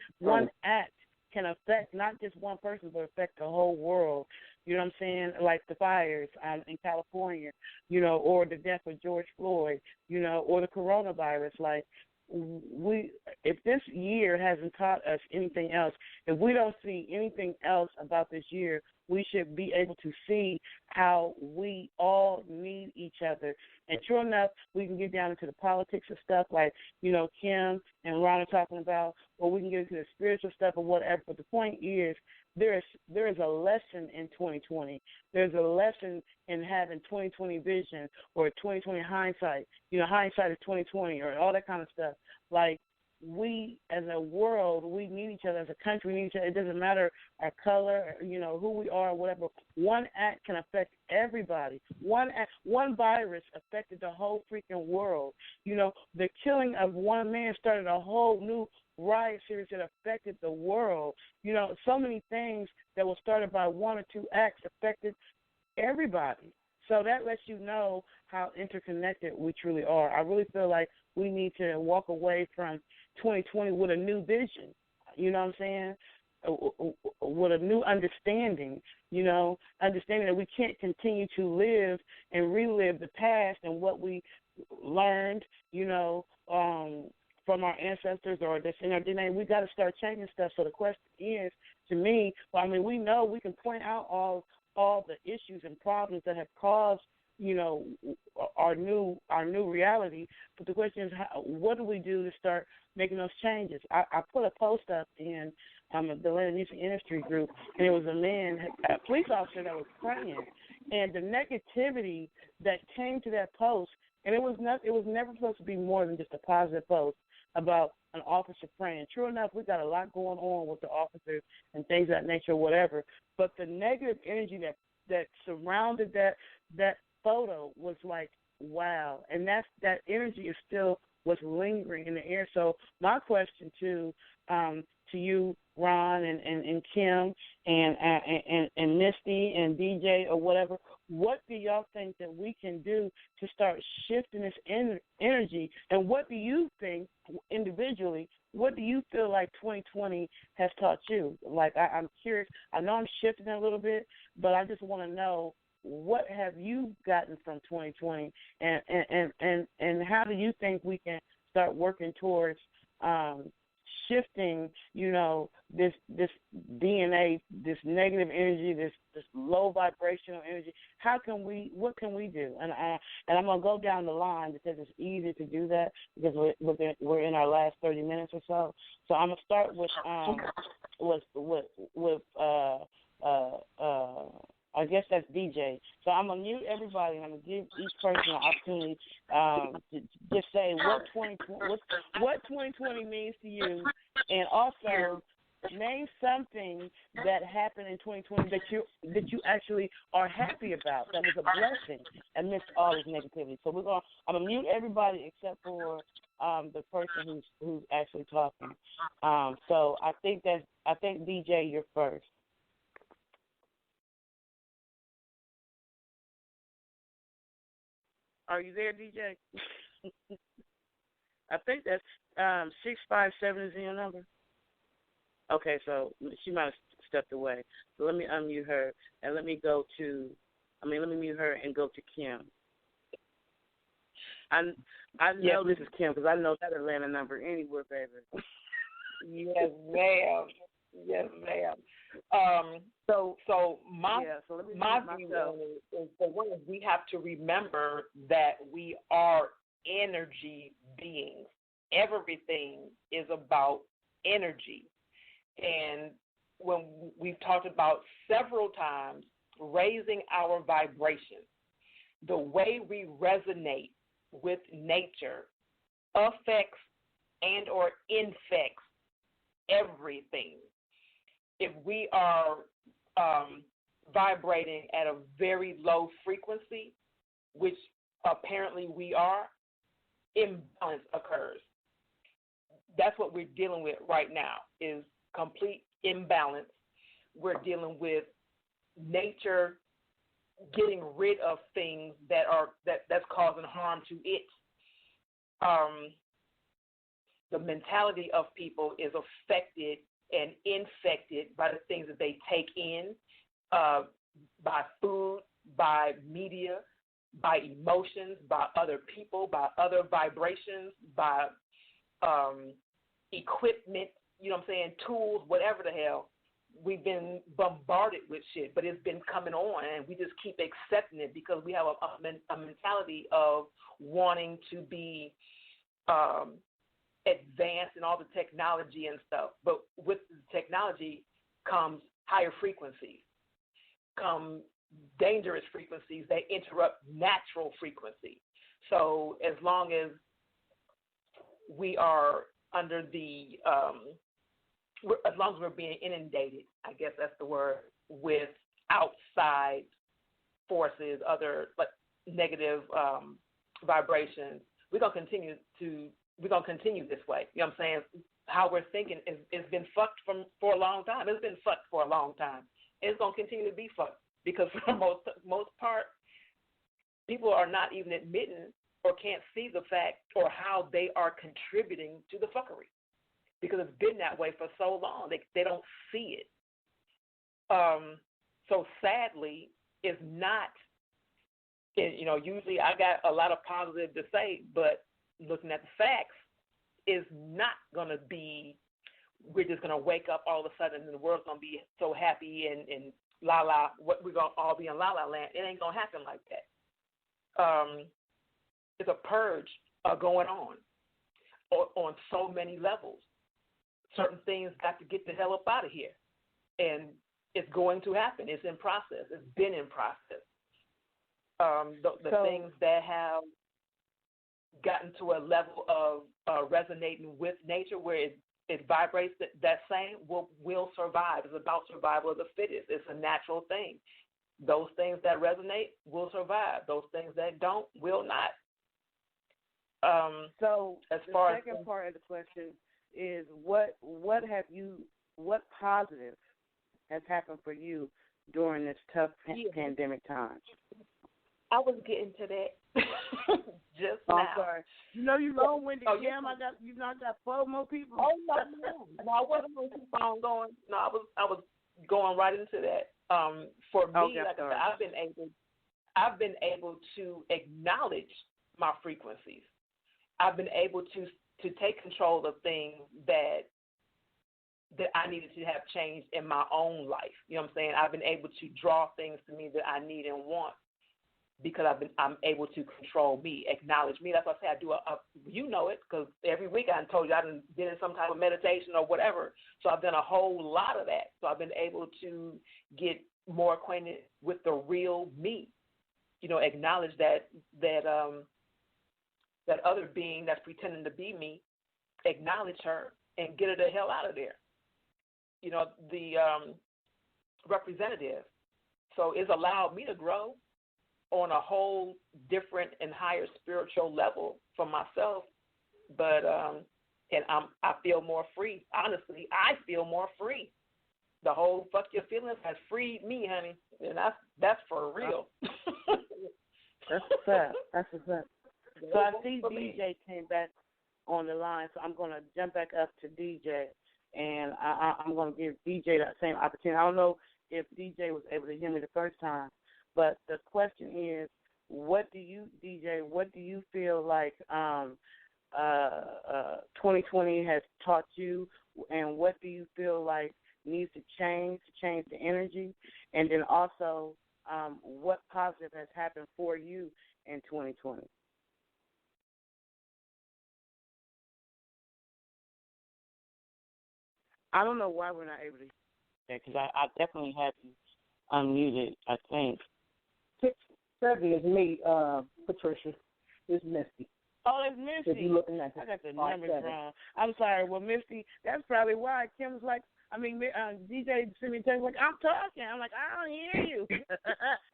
Speaker 3: act can affect not just one person, but affect the whole world. You know what I'm saying? Like the fires in California, you know, or the death of George Floyd, you know, or the coronavirus. Like, if this year hasn't taught us anything else, if we don't see anything else about this year, we should be able to see how we all need each other. And sure enough, we can get down into the politics of stuff like, you know, Kim and Ron are talking about, or we can get into the spiritual stuff or whatever. But the point is, there is a lesson in 2020. There's a lesson in having 2020 vision or 2020 hindsight. You know, hindsight is 2020 or all that kind of stuff. Like, we as a world, we need each other. As a country, we need each other. It doesn't matter our color, you know, who we are, whatever. One act can affect everybody. One virus affected the whole freaking world. You know, the killing of one man started a whole new riot series that affected the world. You know, so many things that were started by one or two acts affected everybody. So that lets you know how interconnected we truly are. I really feel like we need to walk away from 2020 with a new vision, you know what I'm saying, with a new understanding, you know, understanding that we can't continue to live and relive the past and what we learned, you know, from our ancestors or that's in our DNA. We got to start changing stuff. So the question is, to me, well, I mean, we know we can point out all the issues and problems that have caused, you know, our new reality. But the question is, what do we do to start making those changes? I put a post up in the Atlanta Music Industry Group, and it was a police officer that was praying, and the negativity that came to that post, and it was never supposed to be more than just a positive post about an officer praying. True enough, we got a lot going on with the officers and things of that nature, whatever. But the negative energy that surrounded that photo was like, wow. And that energy is still what's lingering in the air. So my question to you, Ron and Kim and Misty and DJ or whatever, what do y'all think that we can do to start shifting this energy? And what do you think individually, what do you feel like 2020 has taught you? Like, I'm curious. I know I'm shifting a little bit, but I just want to know, what have you gotten from 2020, and how do you think we can start working towards shifting, this DNA, this negative energy, this low vibrational energy? What can we do? And I'm gonna go down the line because it's easy to do that because we're in our last 30 minutes or so. So I'm gonna start with I guess that's DJ. So I'm going to mute everybody, and I'm going to give each person an opportunity to just say what 2020 means to you, and also name something that happened in 2020 that you actually are happy about, that was a blessing amidst all this negativity. So I'm going to mute everybody except for the person who's actually talking. So I think DJ, you're first. Are you there, DJ? I think that's 657 is in your number. Okay, so she might have stepped away. So let me unmute her, and let me mute her and go to Kim. I know this is Kim because I know that Atlanta number anywhere, baby.
Speaker 4: Yes, ma'am. Yes, ma'am. So my view on it is, for one, we have to remember that we are energy beings. Everything is about energy. And when we've talked about several times raising our vibration, the way we resonate with nature affects and or infects everything. If we are vibrating at a very low frequency, which apparently we are, imbalance occurs. That's what we're dealing with right now, is complete imbalance. We're dealing with nature getting rid of things that's causing harm to it. The mentality of people is affected and infected by the things that they take in, by food, by media, by emotions, by other people, by other vibrations, by equipment, tools, whatever the hell. We've been bombarded with shit, but it's been coming on, and we just keep accepting it because we have a mentality of wanting to be advanced in all the technology and stuff. But with the technology comes higher frequencies, come dangerous frequencies that interrupt natural frequency. So as long as we are under the as long as we're being inundated, I guess that's the word, with outside forces, other negative vibrations, we're gonna continue this way. You know what I'm saying? How we're thinking is been fucked for a long time. It's been fucked for a long time. It's gonna continue to be fucked because for the most part, people are not even admitting or can't see the fact or how they are contributing to the fuckery. Because it's been that way for so long. They don't see it. So sadly, it's not, usually I got a lot of positive to say, but looking at the facts, is not going to be, we're just going to wake up all of a sudden and the world's going to be so happy and la-la, we're going to all be in la-la land. It ain't going to happen like that. It's a purge going on so many levels. Certain things got to get the hell up out of here. And it's going to happen. It's in process. It's been in process. The things that have gotten to a level of resonating with nature where it vibrates that same will survive. It's about survival of the fittest. It's a natural thing. Those things that resonate will survive. Those things that don't will not.
Speaker 3: So as the far second part of the question is what positive has happened for you during this tough pandemic time?
Speaker 4: I was getting to that just now.
Speaker 3: I'm sorry. You know you long-winded, Kim. You got 4 more people.
Speaker 4: Oh no, I wasn't going to keep on going. No, I was going right into that. For me, like I said, I've been able to acknowledge my frequencies. I've been able to take control of things that I needed to have changed in my own life. You know what I'm saying? I've been able to draw things to me that I need and want because I'm able to control me, acknowledge me. That's why I say I do you know it, because every week I told you I done been in some type of meditation or whatever. So I've done a whole lot of that. So I've been able to get more acquainted with the real me. You know, acknowledge that other being that's pretending to be me, acknowledge her and get her the hell out of there. You know, the representative. So it's allowed me to grow on a whole different and higher spiritual level for myself. But and I feel more free. Honestly, I feel more free. The whole fuck your feelings has freed me, honey, and that's for real.
Speaker 3: That's a fact. That's a fact. So I see DJ came back on the line, so I'm going to jump back up to DJ, and I'm going to give DJ that same opportunity. I don't know if DJ was able to hear me the first time, but the question is, what do you feel like 2020 has taught you, and what do you feel like needs to change the energy, and then also what positive has happened for you in 2020? I don't know why we're not able to hear that, because I definitely have you unmuted, I think.
Speaker 6: 670 is me, Patricia. It's Misty.
Speaker 3: Oh, it's Misty.
Speaker 6: If you're looking at
Speaker 3: I got the numbers wrong. I'm sorry. Well, Misty, that's probably why Kim's like, DJ sent me a text like, I'm talking. I'm like, I don't hear you.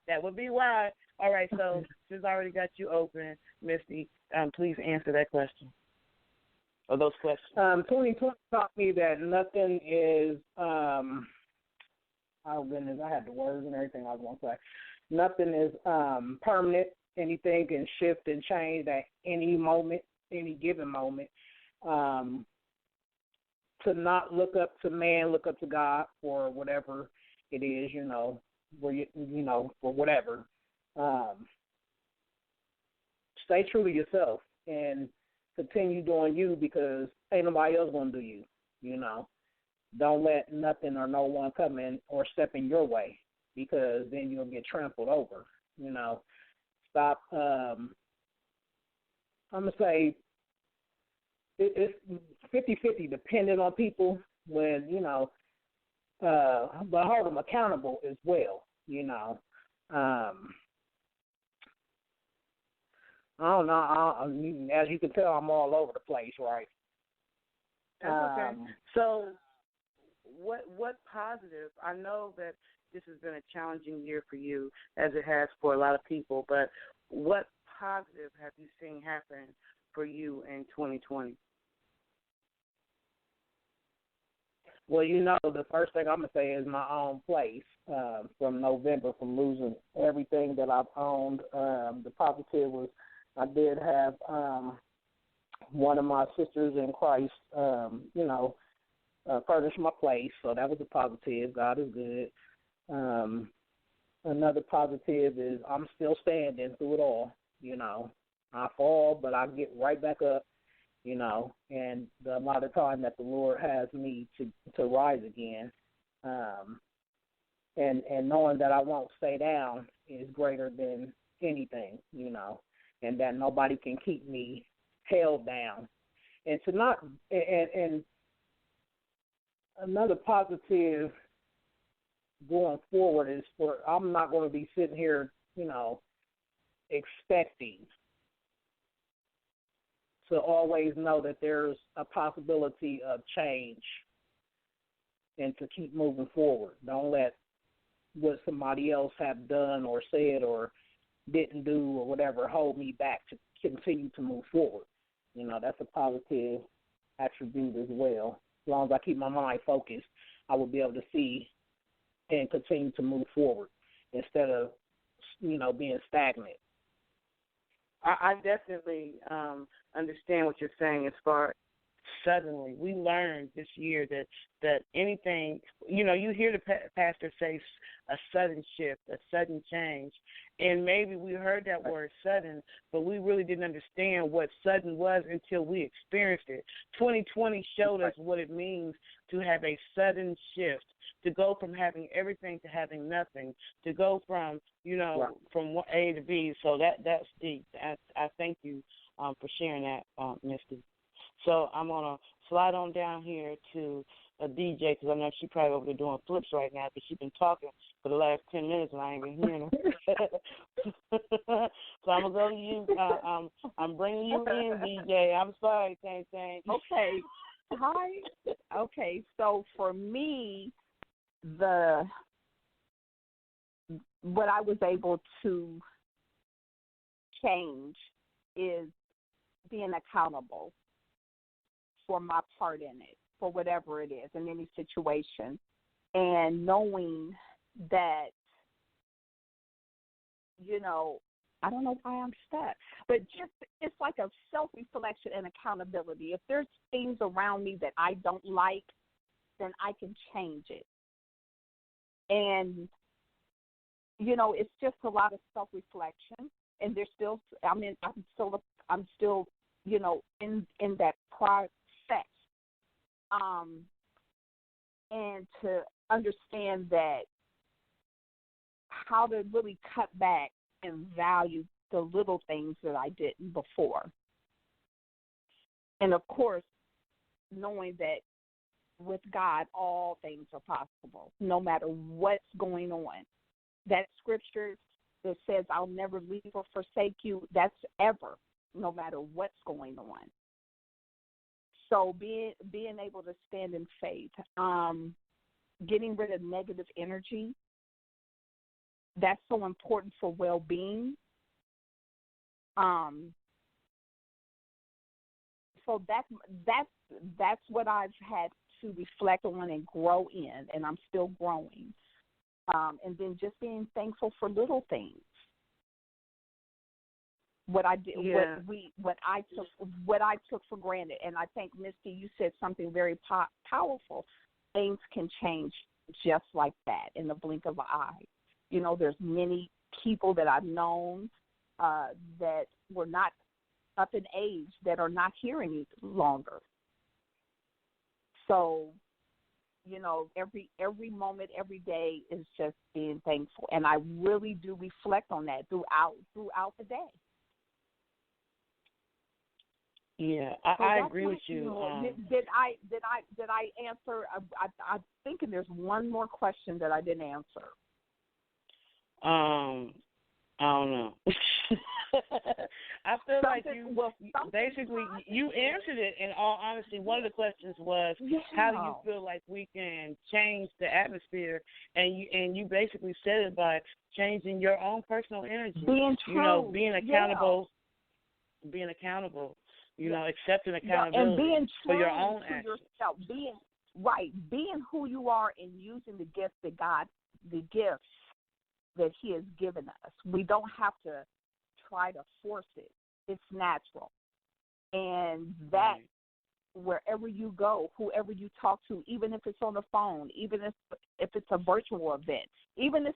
Speaker 3: That would be why. All right, so since I already got you open, Misty, please answer that question. Or those questions.
Speaker 6: 2020 taught me that nothing is, oh goodness, I had the words and everything I was going to say. Nothing is permanent. Anything can shift and change at any moment, any given moment. To not look up to man, look up to God for whatever it is, for whatever. Stay true to yourself and continue doing you, because ain't nobody else going to do you, Don't let nothing or no one come in or step in your way, because then you'll get trampled over, Stop. I'm going to say it's 50-50 depending on people when, but hold them accountable as well, I don't know. As you can tell, I'm all over the place, right?
Speaker 3: That's okay. So what positive, I know that this has been a challenging year for you, as it has for a lot of people, but what positive have you seen happen for you in 2020?
Speaker 6: Well, the first thing I'm going to say is my own place from November, from losing everything that I've owned. The positive was I did have one of my sisters in Christ, furnish my place, so that was a positive. God is good. Another positive is I'm still standing through it all. I fall, but I get right back up, and the amount of time that the Lord has me to rise again, and knowing that I won't stay down is greater than anything, and that nobody can keep me held down. And to not, and another positive going forward is I'm not going to be sitting here, expecting to always know that there's a possibility of change and to keep moving forward. Don't let what somebody else have done or said or didn't do or whatever hold me back to continue to move forward. That's a positive attribute as well. As long as I keep my mind focused, I will be able to see and continue to move forward instead of, being stagnant.
Speaker 3: I definitely understand what you're saying as far as suddenly. We learned this year that anything, you hear the pastor say a sudden shift, a sudden change, and maybe we heard that word sudden, but we really didn't understand what sudden was until we experienced it. 2020 showed us what it means to have a sudden shift, to go from having everything to having nothing, to go from, from A to B. So that's deep. I thank you for sharing that, Misty. So I'm going to slide on down here to a DJ because I know she's probably over there doing flips right now because she's been talking for the last 10 minutes and I ain't been hearing her. So I'm going to go to you. I'm bringing you in, DJ. I'm sorry, Tang.
Speaker 5: Okay. Hi. Okay, so for me, what I was able to change is being accountable for my part in it, for whatever it is, in any situation, and knowing that, I don't know why I'm stuck, but just it's like a self-reflection and accountability. If there's things around me that I don't like, then I can change it. And, it's just a lot of self-reflection, and there's still, I'm still, in that process. And to understand that how to really cut back and value the little things that I didn't before. And, of course, knowing that with God, all things are possible, no matter what's going on. That scripture that says, I'll never leave or forsake you, that's ever, no matter what's going on. So being able to stand in faith, getting rid of negative energy, that's so important for well-being. So that's what I've had to reflect on and grow in, and I'm still growing. And then just being thankful for little things. What I did, what I took for granted, and I think, Misty, you said something very powerful. Things can change just like that in the blink of an eye. There's many people that I've known that were not up in age that are not here any longer. So, every moment, every day is just being thankful, and I really do reflect on that throughout the day.
Speaker 3: Yeah, I agree with you.
Speaker 5: Did I answer? I'm thinking there's one more question that I didn't answer.
Speaker 3: I don't know. I feel like you answered it. In all honesty, one of the questions was, how do you feel like we can change the atmosphere? And you basically said it by changing your own personal energy.
Speaker 5: Being true.
Speaker 3: Being accountable. Being accountable. Accepting accountability
Speaker 5: and being true
Speaker 3: for your own
Speaker 5: to
Speaker 3: actions.
Speaker 5: Yourself. Being who you are and using the gifts that He has given us. We don't have to try to force it. It's natural. And that, wherever you go, whoever you talk to, even if it's on the phone, even if it's a virtual event, even if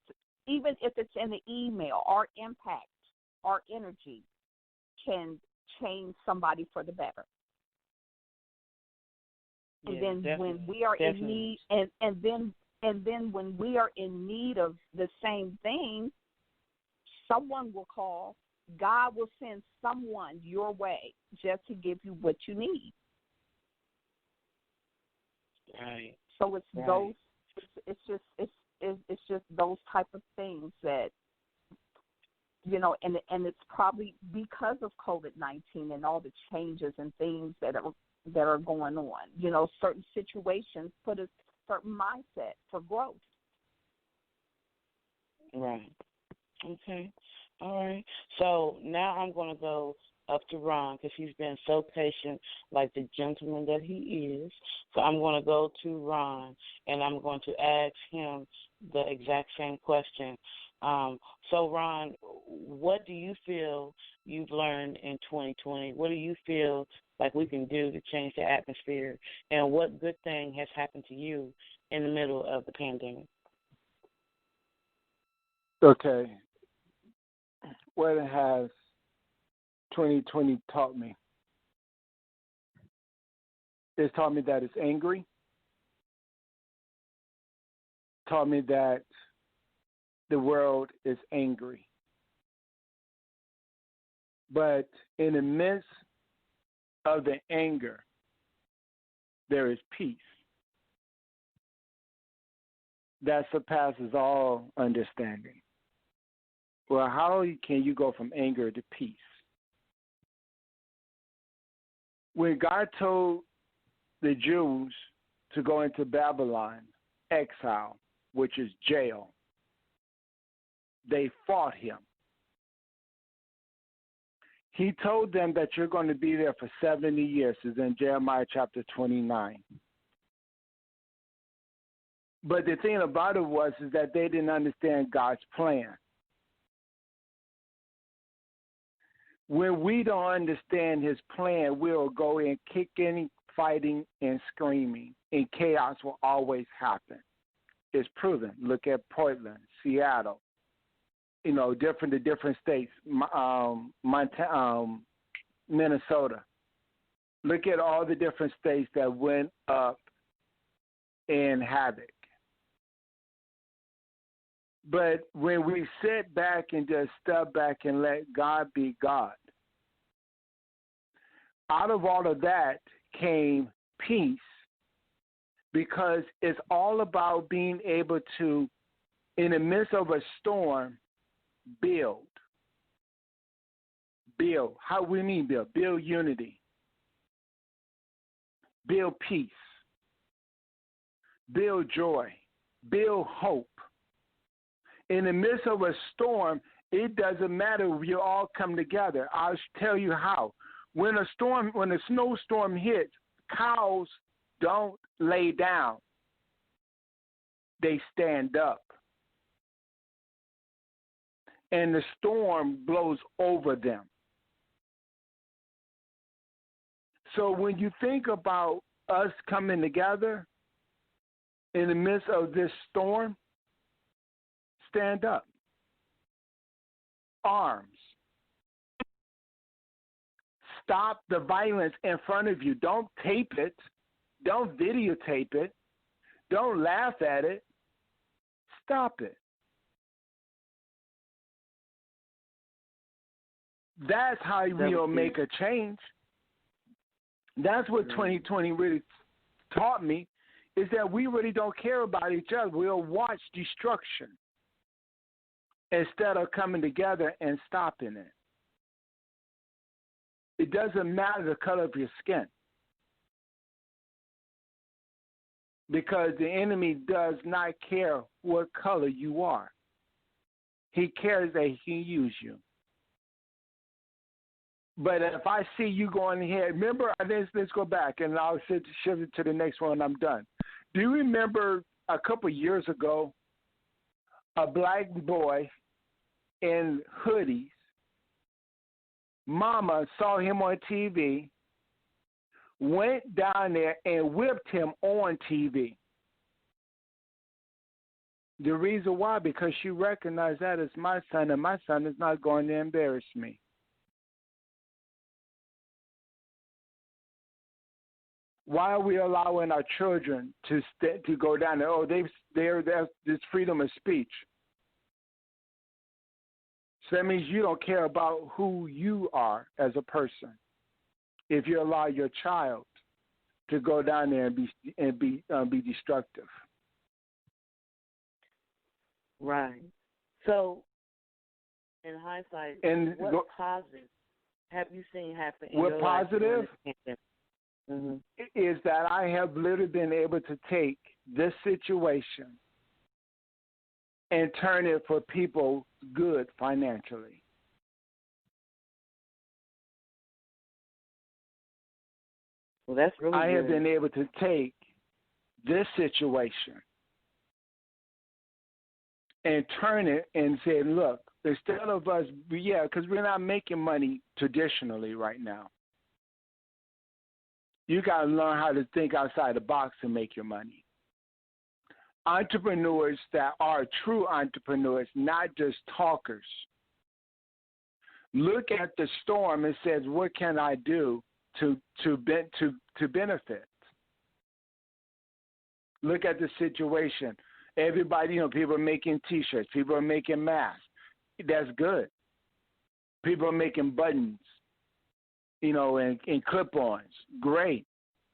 Speaker 5: it's in the email, our impact, our energy can change somebody for the better. And then when we are in need, and then when we are in need of the same thing, someone will call. God will send someone your way just to give you what you need.
Speaker 3: Right.
Speaker 5: So it's those. It's just those type of things that, and it's probably because of COVID-19 and all the changes and things that are going on. Certain situations put a certain mindset for growth.
Speaker 3: Right. Okay. All right. So now I'm going to go up to Ron because he's been so patient, like the gentleman that he is. So I'm going to go to Ron, and I'm going to ask him the exact same question. So, Ron, what do you feel you've learned in 2020? What do you feel like we can do to change the atmosphere? And what good thing has happened to you in the middle of the pandemic?
Speaker 7: Okay. What has 2020 taught me? It's taught me that it's angry. Taught me that the world is angry. But in the midst of the anger, there is peace that surpasses all understanding. Well, how can you go from anger to peace? When God told the Jews to go into Babylon, exile, which is jail, they fought him. He told them that you're going to be there for 70 years. It's in Jeremiah chapter 29. But the thing about it is that they didn't understand God's plan. When we don't understand his plan, we'll go in kicking, fighting, and screaming, and chaos will always happen. It's proven. Look at Portland, Seattle, different states, Minnesota. Look at all the different states that went up in havoc. But when we sit back and just step back and let God be God, out of all of that came peace, because it's all about being able to, in the midst of a storm, build. How we mean build? Build unity. Build peace. Build joy. Build hope. In the midst of a storm, it doesn't matter if you all come together. I'll tell you how. When a snowstorm hits, cows don't lay down. They stand up. And the storm blows over them. So when you think about us coming together in the midst of this storm, stand up. Arms. Stop the violence in front of you. Don't tape it. Don't videotape it. Don't laugh at it. Stop it. That's how we'll make a change. That's what 2020 really taught me, is that we really don't care about each other. We'll watch destruction instead of coming together and stopping it. It doesn't matter the color of your skin, because the enemy does not care what color you are. He cares that he can use you. But if I see you going ahead, remember, let's go back, and I'll shift it to the next one and I'm done. Do you remember a couple years ago, a black boy in hoodies, mama saw him on TV, went down there and whipped him on TV? The reason why, because she recognized that as my son, and my son is not going to embarrass me. Why are we allowing our children to go down there? Oh, there's freedom of speech. So that means you don't care about who you are as a person. If you allow your child to go down there and be destructive.
Speaker 3: Right. So, in hindsight, what positive have you seen happen in your life? What positive? Mm-hmm.
Speaker 7: Is that I have literally been able to take this situation and turn it for people good financially.
Speaker 3: Well, that's really
Speaker 7: I have
Speaker 3: good.
Speaker 7: been able to take this situation and turn it and say, look, instead of us, because we're not making money traditionally right now. You got to learn how to think outside the box to make your money. Entrepreneurs that are true entrepreneurs, not just talkers, look at the storm and says, what can I do to benefit? Look at the situation. Everybody, people are making T-shirts. People are making masks. That's good. People are making buttons, and clip-ons. Great,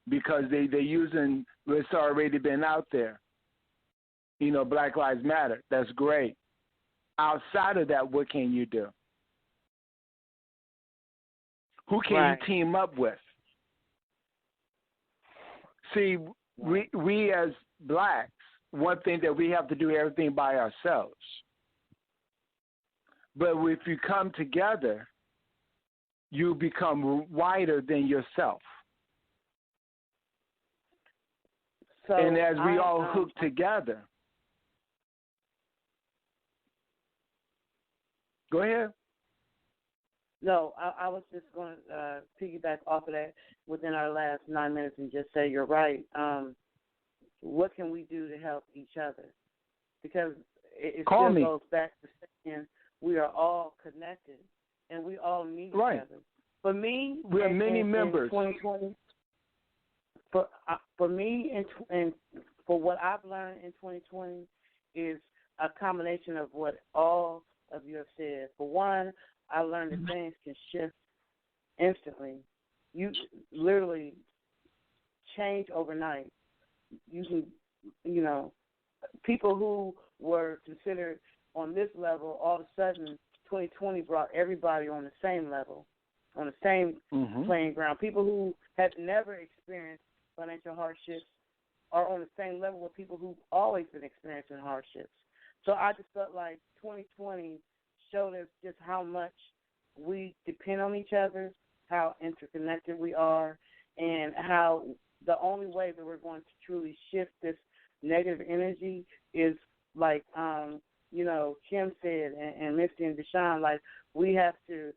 Speaker 7: because they're using what's already been out there. Black Lives Matter. That's great. Outside of that, what can you do? Who can you team up with? See, we as blacks, one thing that we have to do everything by ourselves. But if you come together, you become wider than yourself.
Speaker 3: So
Speaker 7: and as we all hook together. Go ahead.
Speaker 3: No, I was just going to piggyback off of that within our last 9 minutes and just say you're right. What can we do to help each other? Because it still goes back to saying we are all connected and we all need each other. For me,
Speaker 7: we have many members.
Speaker 3: In 2020, for me, and for what I've learned in 2020 is a combination of what all of you have said. For one, I learned that things can shift instantly. You literally change overnight. You can, people who were considered on this level, all of a sudden, 2020 brought everybody on the same level, on the same playing ground. People who had never experienced financial hardships are on the same level with people who've always been experiencing hardships. So I just felt like 2020 showed us just how much we depend on each other, how interconnected we are, and how the only way that we're going to truly shift this negative energy is like, Kim said, and Misty and Dushon, like we have to,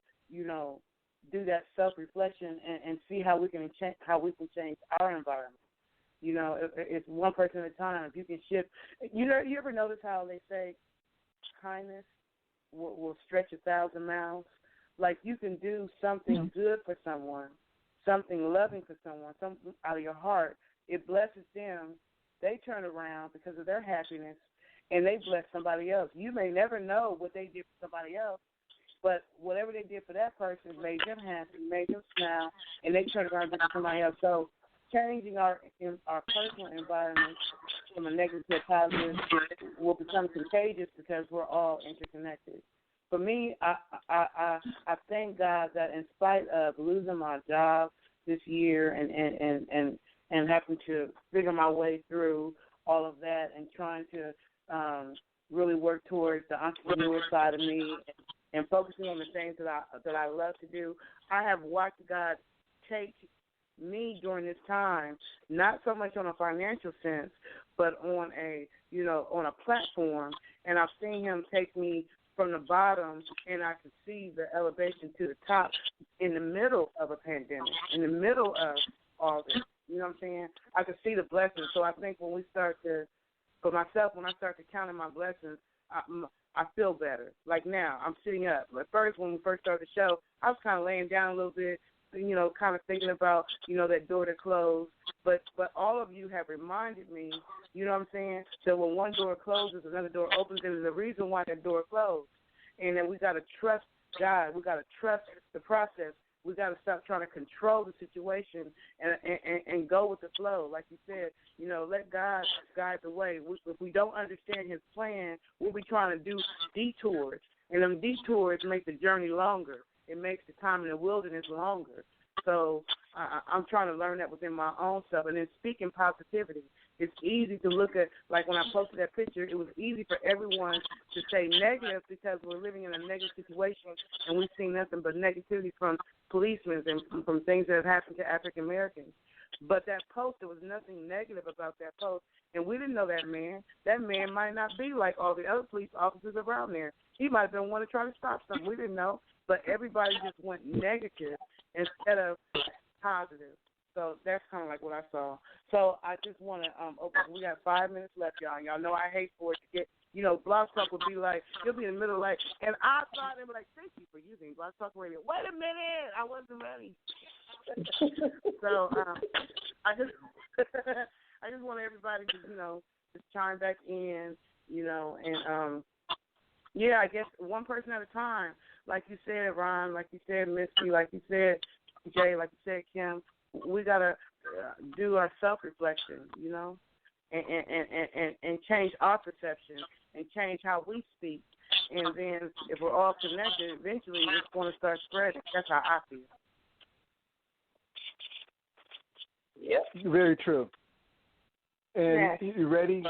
Speaker 3: do that self-reflection and see how we can change our environment. It's one person at a time. If you can shift, you ever notice how they say kindness will stretch 1,000 miles? Like you can do something good for someone, something loving for someone, something out of your heart. It blesses them. They turn around because of their happiness, and they bless somebody else. You may never know what they did for somebody else, but whatever they did for that person made them happy, made them smile, and they turn around and do it for somebody else. So changing our personal environment from a negative to a positive will become contagious because we're all interconnected. For me, I thank God that in spite of losing my job this year and having to figure my way through all of that and trying to really work towards the entrepreneur side of me and focusing on the things that I love to do, I have watched God take me during this time, not so much on a financial sense, but on on a platform, and I've seen Him take me from the bottom, and I can see the elevation to the top in the middle of a pandemic, in the middle of all this. You know what I'm saying? I can see the blessings. So I think when I start to count my blessings, I feel better. Like now, I'm sitting up. At first, when we first started the show, I was kind of laying down a little bit, kind of thinking about, that door that closed. But all of you have reminded me, you know what I'm saying, that when one door closes, another door opens. There's a reason why that door closed. And then we got to trust God. We got to trust the process. We got to stop trying to control the situation and go with the flow. Like you said, let God guide the way. If we don't understand His plan, we'll be trying to do detours. And them detours make the journey longer. It makes the time in the wilderness longer. So I'm trying to learn that within my own self. And then speaking positivity, it's easy to look at, like when I posted that picture, it was easy for everyone to say negative because we're living in a negative situation and we've seen nothing but negativity from policemen and from things that have happened to African Americans. But that post, there was nothing negative about that post, and we didn't know that man. That man might not be like all the other police officers around there. He might have been one to try to stop something. We didn't know, but everybody just went negative instead of positive. So that's kind of like what I saw. So I just want to open. We got 5 minutes left, y'all. Y'all know I hate for it to get, Blog Talk would be like, you'll be in the middle like, and I thought and be like, thank you for using Blog Talk Radio. Wait a minute, I wasn't ready. So I just I just want everybody to, just chime back in, and yeah, I guess one person at a time. Like you said, Ron, like you said, Misty, like you said, Jay, like you said, Kim, we got to do our self-reflection, and change our perception and change how we speak. And then if we're all connected, eventually it's going to start spreading. That's how I feel.
Speaker 6: Yep.
Speaker 7: Very true. And you ready?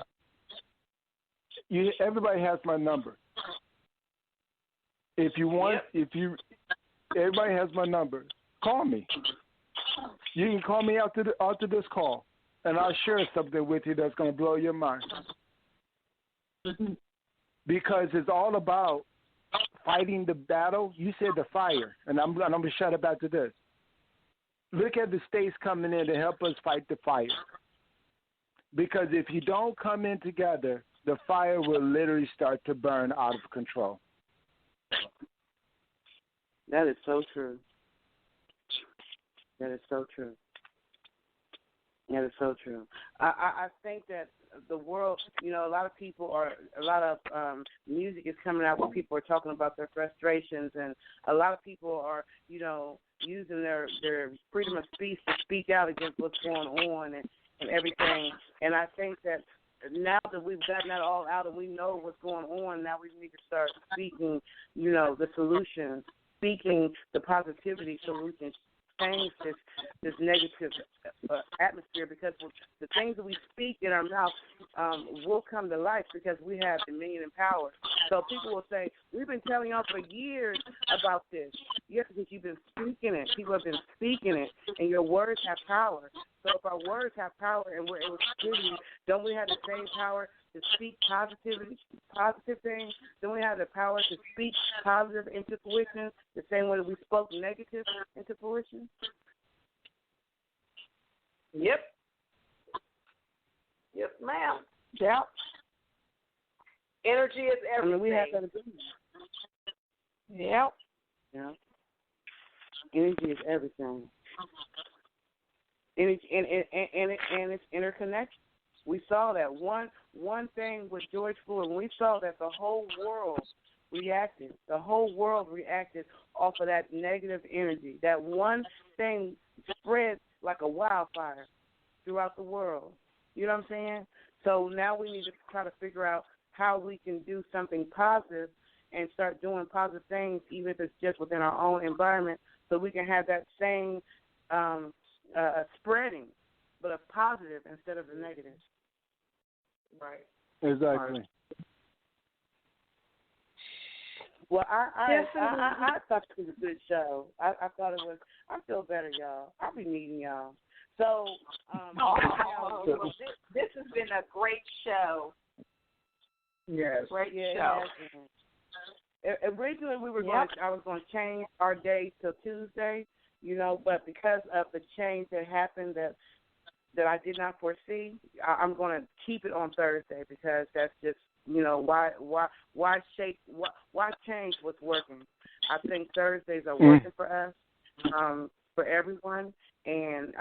Speaker 7: Everybody has my number. If you want, everybody has my number. Call me. You can call me after this call, and I'll share something with you that's going to blow your mind. Because it's all about fighting the battle. You said the fire, and I'm going to shut up after this. Look at the states coming in to help us fight the fire. Because if you don't come in together, the fire will literally start to burn out of control.
Speaker 3: That is so true. That is so true. That is so true. I think that the world, a lot of music is coming out where people are talking about their frustrations, and a lot of people are, using their freedom of speech to speak out against what's going on and everything. And I think that now that we've gotten that all out and we know what's going on, now we need to start speaking, the solutions, speaking the positivity solutions, change this negative atmosphere, because the things that we speak in our mouth will come to life because we have dominion and power. So people will say, we've been telling y'all for years about this. Yes, because you've been speaking it. People have been speaking it, and your words have power. So if our words have power and we're able to speak, don't we have the same power to speak positive things? Don't we have the power to speak positive into fruition the same way that we spoke negative into fruition?
Speaker 6: Yep. Yes, ma'am.
Speaker 3: Yep.
Speaker 6: Energy is everything.
Speaker 3: I mean, we have that ability.
Speaker 5: Yep.
Speaker 3: Yeah. Energy is everything. And it's interconnected. We saw that one thing with George Floyd. When we saw that, the whole world reacted. The whole world reacted off of that negative energy. That one thing spread like a wildfire throughout the world. You know what I'm saying? So now we need to try to figure out how we can do something positive and start doing positive things, even if it's just within our own environment, so we can have that same spreading, but a positive instead of the negative.
Speaker 6: Right.
Speaker 7: Exactly.
Speaker 3: Well, I thought it was a good show. I thought it was. I feel better, y'all. I'll be meeting y'all. So,
Speaker 5: this has been a great show.
Speaker 6: Yes.
Speaker 5: Great
Speaker 3: show. Originally, I was going to change our day till Tuesday, but because of the change that happened that I did not foresee, I'm going to keep it on Thursday, because that's just, why change what's working? I think Thursdays are working for us, for everyone, and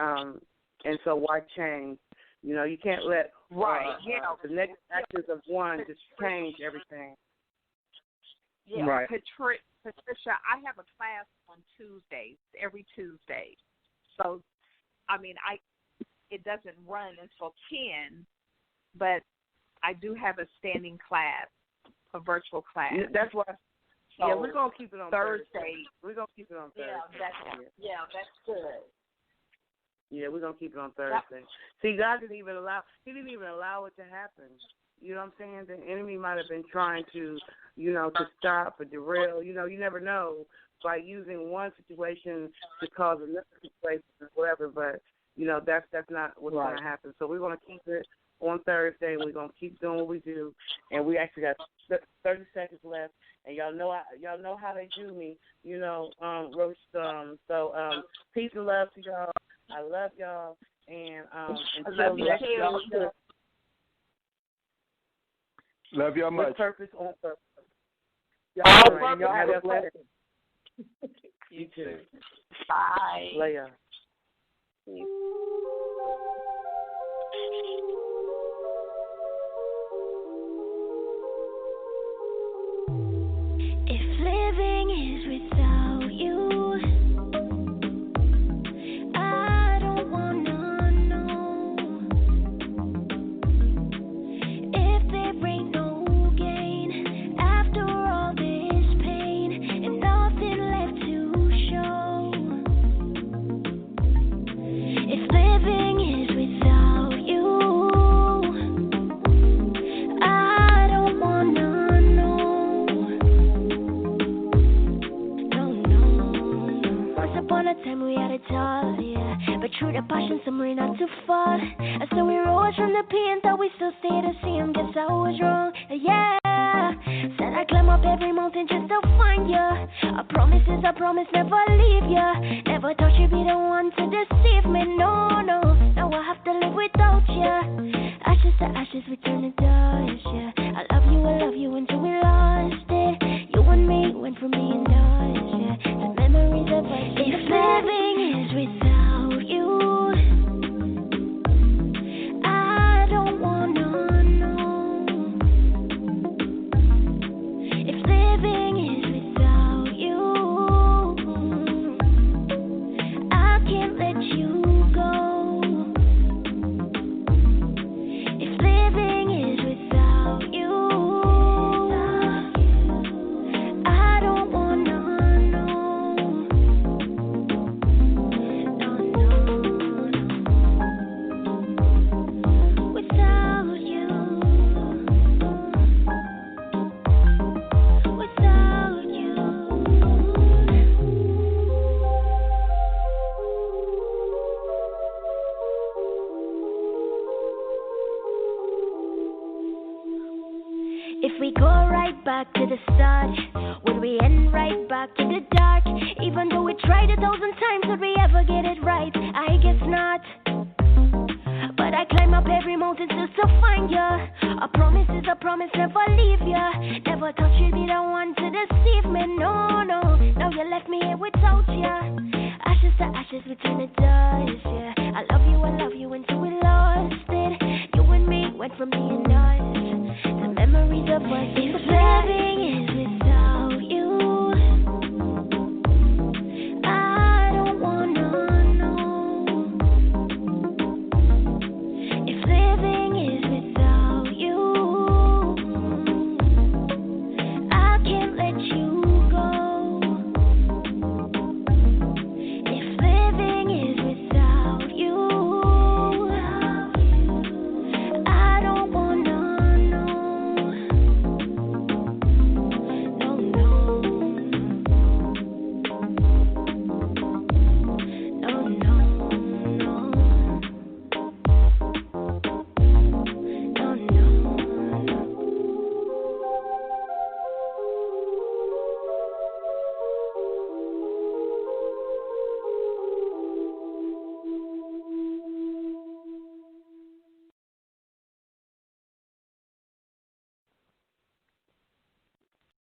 Speaker 3: so why change? You can't let the negative actions of one just change everything.
Speaker 5: Yeah,
Speaker 7: right.
Speaker 5: Patricia, I have a class on Tuesdays, every Tuesday. So, it doesn't run until 10, but I do have a standing class, a virtual class.
Speaker 3: That's why.
Speaker 5: So
Speaker 3: we're gonna keep it on
Speaker 5: Thursday.
Speaker 3: We're gonna keep it on Thursday.
Speaker 5: That's good.
Speaker 3: Yeah, we're gonna keep it on Thursday. Yep. See, God didn't even allow it to happen. You know what I'm saying? The enemy might have been trying to, to stop or derail. You never know, by using one situation to cause another situation or whatever. But That's not what's going to happen. So we're going to keep it on Thursday, and we're going to keep doing what we do. And we actually got 30 seconds left, and y'all know how they do me, Roach. So peace and love to y'all. I love y'all, and until next y'all.
Speaker 7: Love y'all much.
Speaker 3: With purpose, on purpose.
Speaker 6: Y'all
Speaker 3: have
Speaker 6: a blessing.
Speaker 3: You too.
Speaker 4: Bye.
Speaker 3: Later.
Speaker 10: If living is without you, I don't wanna know. If there ain't no gain after all this pain and nothing left to show. If living is without you, I don't wanna know. No. Once upon a time we had it all, yeah. But through the passion, somewhere not too far. And so we rose from the pain, thought we still stay the same. Guess I was wrong, yeah. Said I climb up every mountain just to find ya. A promise is a promise, never leave ya. Never thought you'd be the one to deceive me, no. Now I have to live without ya. Ashes to ashes, we turn to dust, yeah. I love you until we lost it. You and me went from being dust, yeah. The memories of us. If living is without you, I don't wanna know. If living is without you, I can't let you go. If living is without you, I don't wanna know. No. Without you. Without you. If we go right back to the start, would we end right back in the dark? Even though we tried 1,000 times, would we ever get it right? I guess not. But I climb up every mountain just to find ya. A promise is a promise, never leave ya. Never thought you'd be the one to deceive me, no. Now you left me here without ya. Ashes to ashes, we turn to dust, yeah. I love you until we lost it. You and me went from being